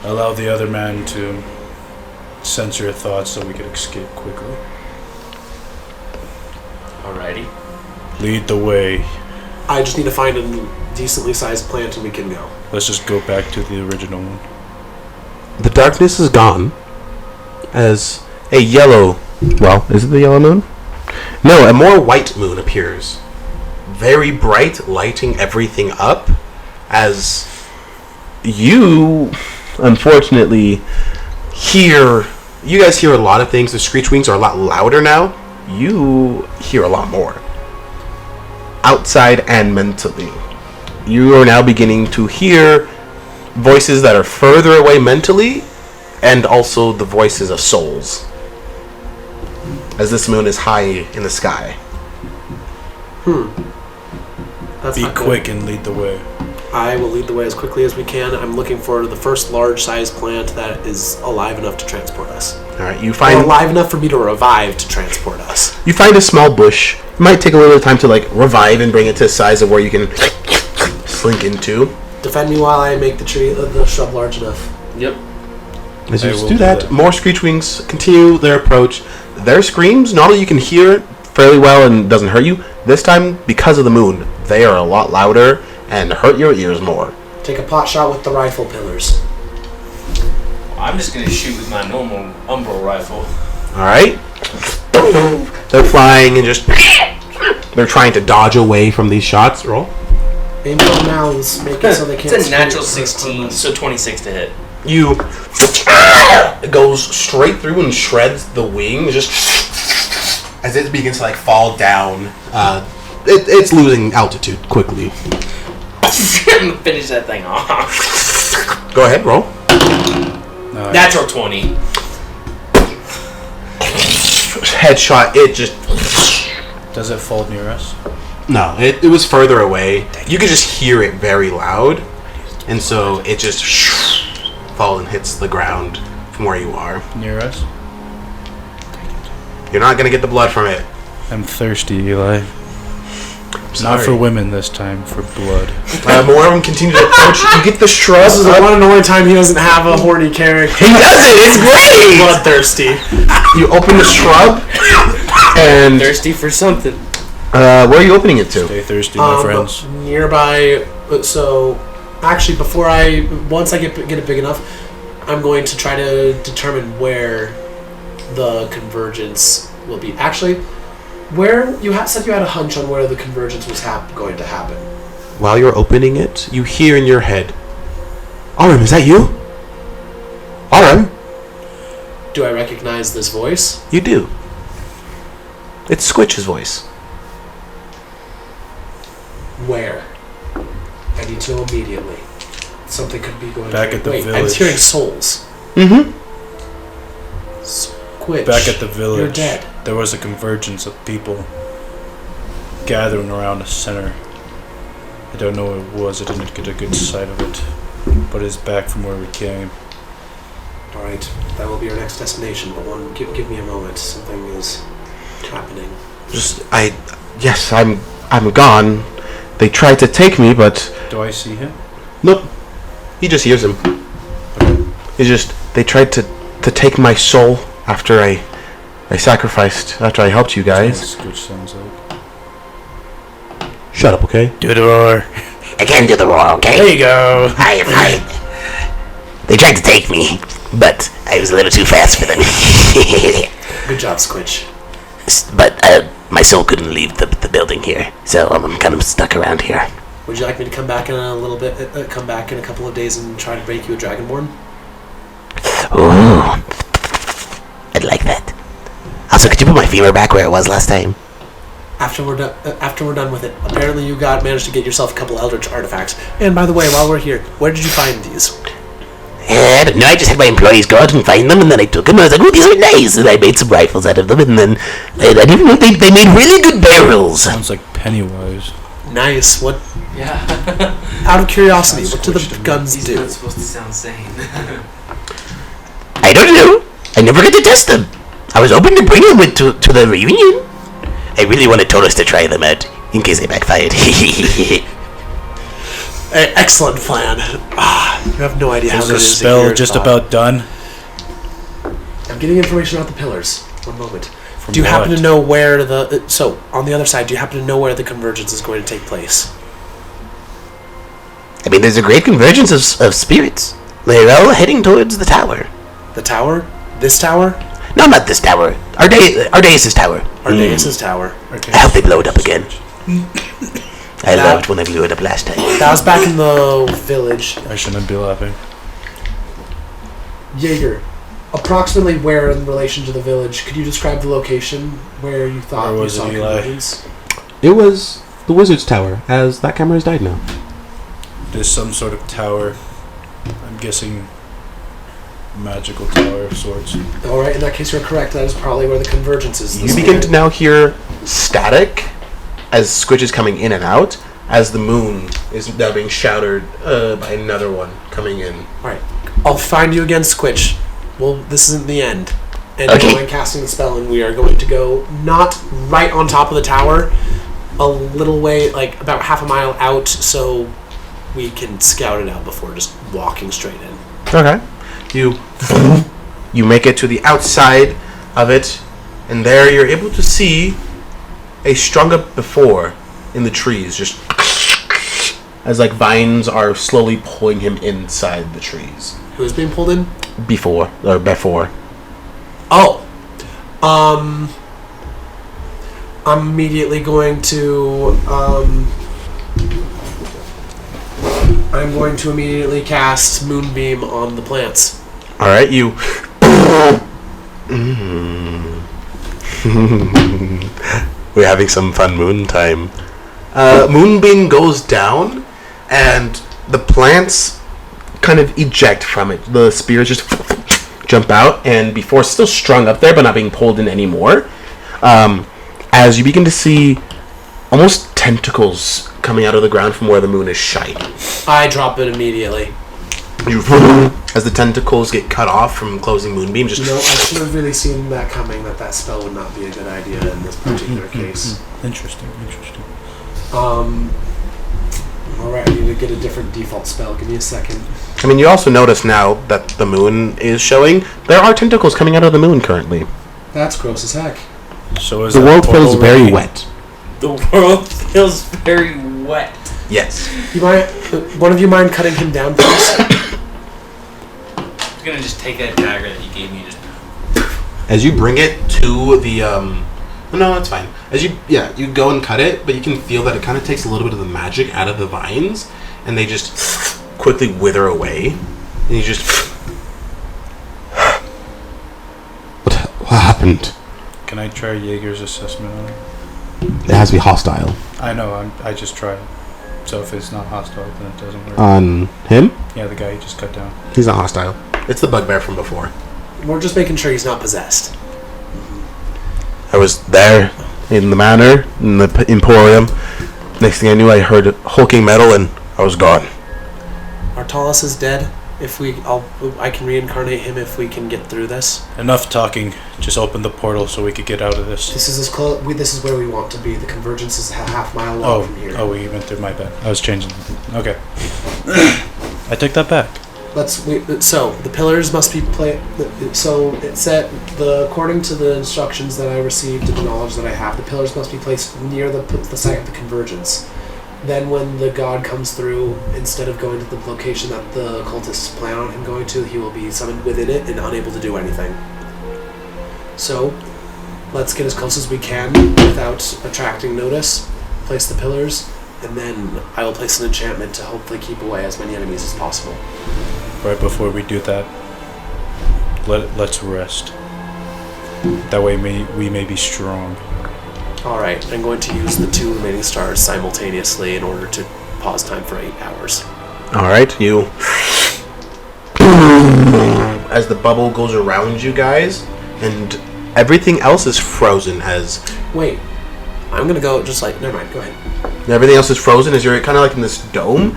Allow the other man to censor your thoughts so we can escape quickly. Alrighty. Lead the way. I just need to find a decently sized plant and we can go. Let's just go back to the original one. The darkness is gone as a yellow... Well, is it the yellow moon? No, a more white moon appears. Very bright, lighting everything up as you, unfortunately, hear... You guys hear a lot of things. The screech wings are a lot louder now. You hear a lot more. Outside and mentally. You are now beginning to hear voices that are further away mentally, and also the voices of souls. As this moon is high in the sky. That's Be not quick good. and lead the way. I will lead the way as quickly as we can. I'm looking for the first large-sized plant that is alive enough to transport us. Alright, you Or find alive enough for me to revive to transport us. you find a small bush. It might take a little time to like revive and bring it to the size of where you can slink into. Defend me while I make the shrub large enough. Yep. As I you will do do that, that. more screech wings continue their approach. Their screams, not only you can hear fairly well and doesn't hurt you, this time, because of the moon, they are a lot louder and hurt your ears more. Take a pot shot with the rifle pillars. I'm just gonna shoot with my normal Umbral rifle. Alright? They're flying and just... They're trying to dodge away from these shots. Roll. Aim for the mouths, make it so they can't... It's a natural scream. 16, so 26 to hit. You... It goes straight through and shreds the wing, just... As it begins to like fall down. It's losing altitude quickly. I'm gonna finish that thing off. Go ahead, roll. Nice. Natural 20. Headshot, it just... Does it fall near us? No, it was further away. You could just hear it very loud. And so it just falls and hits the ground from where you are. Near us? You're not going to get the blood from it. I'm thirsty, Eli. Not for women this time, for blood. More of them continue to approach. You get the shrub. This is the one and only time he doesn't have a horny character. He does it! It's great! Bloodthirsty. You open the shrub, and Thirsty for something. where are you opening it to? Stay thirsty, my friends. Nearby. So, actually, once I get it big enough, I'm going to try to determine where the convergence will be. Actually, where you said you had a hunch on where the convergence was going to happen. While you're opening it, you hear in your head, Aurum, is that you? Aurum? Do I recognize this voice? You do. It's Squitch's voice. Where? I need to know immediately. Something could be going Back at the I was village. hearing souls. Mm-hmm. Squitch. Back at the village, You're dead. there was a convergence of people gathering around a center. I don't know what it was, I didn't get a good sight of it. But it's back from where we came. Alright, that will be our next destination, but give me a moment. Something is happening. Yes, I'm gone. They tried to take me, but Do I see him? nope. He just hears him. They tried to take my soul after I sacrificed, after I helped you guys. Which sounds like. Shut up, okay? Do the roar. I can't do the roar, okay? There you go. I They tried to take me, but I was a little too fast for them. Good job, Squitch. But my soul couldn't leave the building here, so I'm kind of stuck around here. Would you like me to come back in a little bit? Come back in a couple of days and try to break you a dragonborn? Ooh, I'd like that. Also, could you put my femur back where it was last time? After we're done with it, apparently you managed to get yourself a couple eldritch artifacts. And by the way, while we're here, where did you find these? I don't know, I just had my employees go out and find them, and then I took them, and I was like, oh, these are nice, and I made some rifles out of them, and then I didn't even know they made really good barrels. Sounds like Pennywise. Nice. What? Yeah. Out of curiosity, what do Squished the him. guns He's do? not supposed to sound sane. I don't know. I never got to test them. I was hoping to bring them to the reunion. I really wanted Taurus to try them out, in case they backfired. Excellent plan. You have no idea how Is good the it is. spell just about done? I'm getting information about the pillars. One moment. From Do you happen what? to know where the... So, on the other side, do you happen to know where the convergence is going to take place? I mean, there's a great convergence of spirits. They're all heading towards the tower. The tower? This tower? No, not this tower. Ardaeus' tower. Ardaeus' tower. I hope they blow it up again. I loved when they blew it up last time. That was back in the village. I shouldn't be laughing. Jaeger, approximately where in relation to the village? Could you describe the location where you thought Where you was saw it, Eli? convergence? It was the wizard's tower, as that camera has died now. There's some sort of tower. I'm guessing magical tower of sorts. Alright, in that case you're correct. That is probably where the convergence is. You begin to now hear static as Squidge is coming in and out, as the moon is now being shadowed by another one coming in. Alright. I'll find you again, Squitch. Well, this isn't the end. And Okay. I'm casting the spell, and we are going to go not right on top of the tower, a little way, like about half a mile out, so we can scout it out before just walking straight in. Okay. You make it to the outside of it, and there you're able to see a strung up before in the trees, just as like vines are slowly pulling him inside the trees. Who's being pulled in? Before. Oh. I'm immediately going to, I'm going to immediately cast Moonbeam on the plants. Alright, you... We're having some fun moon time. Moonbeam goes down, and the plants kind of eject from it. The spears just jump out, and before still strung up there, but not being pulled in anymore, as you begin to see almost tentacles coming out of the ground from where the moon is shining. I drop it immediately. As the tentacles get cut off from closing Moonbeam, just... You know, I should have really seen that coming, that spell would not be a good idea in this particular case. Interesting. Alright, I need to get a different default spell. Give me a second. I mean, you also notice now that the moon is showing, there are tentacles coming out of the moon currently. That's gross as heck. So is The that world portal feels very ready? wet. The world feels very wet. Yes. You might, one of you mind cutting him down, please? I'm gonna just take that dagger that you gave me. Just As you bring it to the, no, that's fine. As you go and cut it, but you can feel that it kind of takes a little bit of the magic out of the vines, and they just quickly wither away. And you just... What happened? Can I try Jaeger's assessment on it? It has to be hostile. I know. I just tried. So if it's not hostile, then it doesn't work. On him? Yeah, the guy you just cut down. He's not hostile. It's the bugbear from before. We're just making sure he's not possessed. I was there in the manor, in the emporium. Next thing I knew, I heard hulking metal, and I was gone. Artalis is dead. I can reincarnate him if we can get through this. Enough talking. Just open the portal so we could get out of this. This is as close. This is where we want to be. The convergence is a half mile long from here. Oh, we went through my bed. I was changing. Okay. I take that back. So the pillars must be So it said according to the instructions that I received and the knowledge that I have, the pillars must be placed near the site of the convergence. Then when the god comes through, instead of going to the location that the cultists plan on him going to, he will be summoned within it and unable to do anything. So, let's get as close as we can without attracting notice, place the pillars, and then I will place an enchantment to hopefully keep away as many enemies as possible. Right before we do that, let's rest. That way we may be strong. Alright, I'm going to use the 2 remaining stars simultaneously in order to pause time for 8 hours. Alright, you... As the bubble goes around you guys, and everything else is frozen as... Wait, I'm gonna go just like... Never mind, go ahead. Everything else is frozen as you're kind of like in this dome.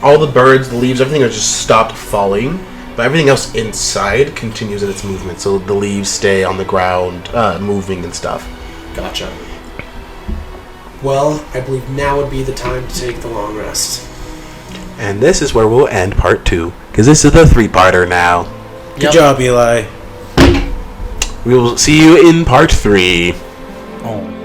All the birds, the leaves, everything are just stopped falling. But everything else inside continues in its movement. So the leaves stay on the ground, moving and stuff. Gotcha. Well, I believe now would be the time to take the long rest. And this is where we'll end part 2. Because this is the 3-parter now. Good job, Eli. We will see you in part 3. Oh.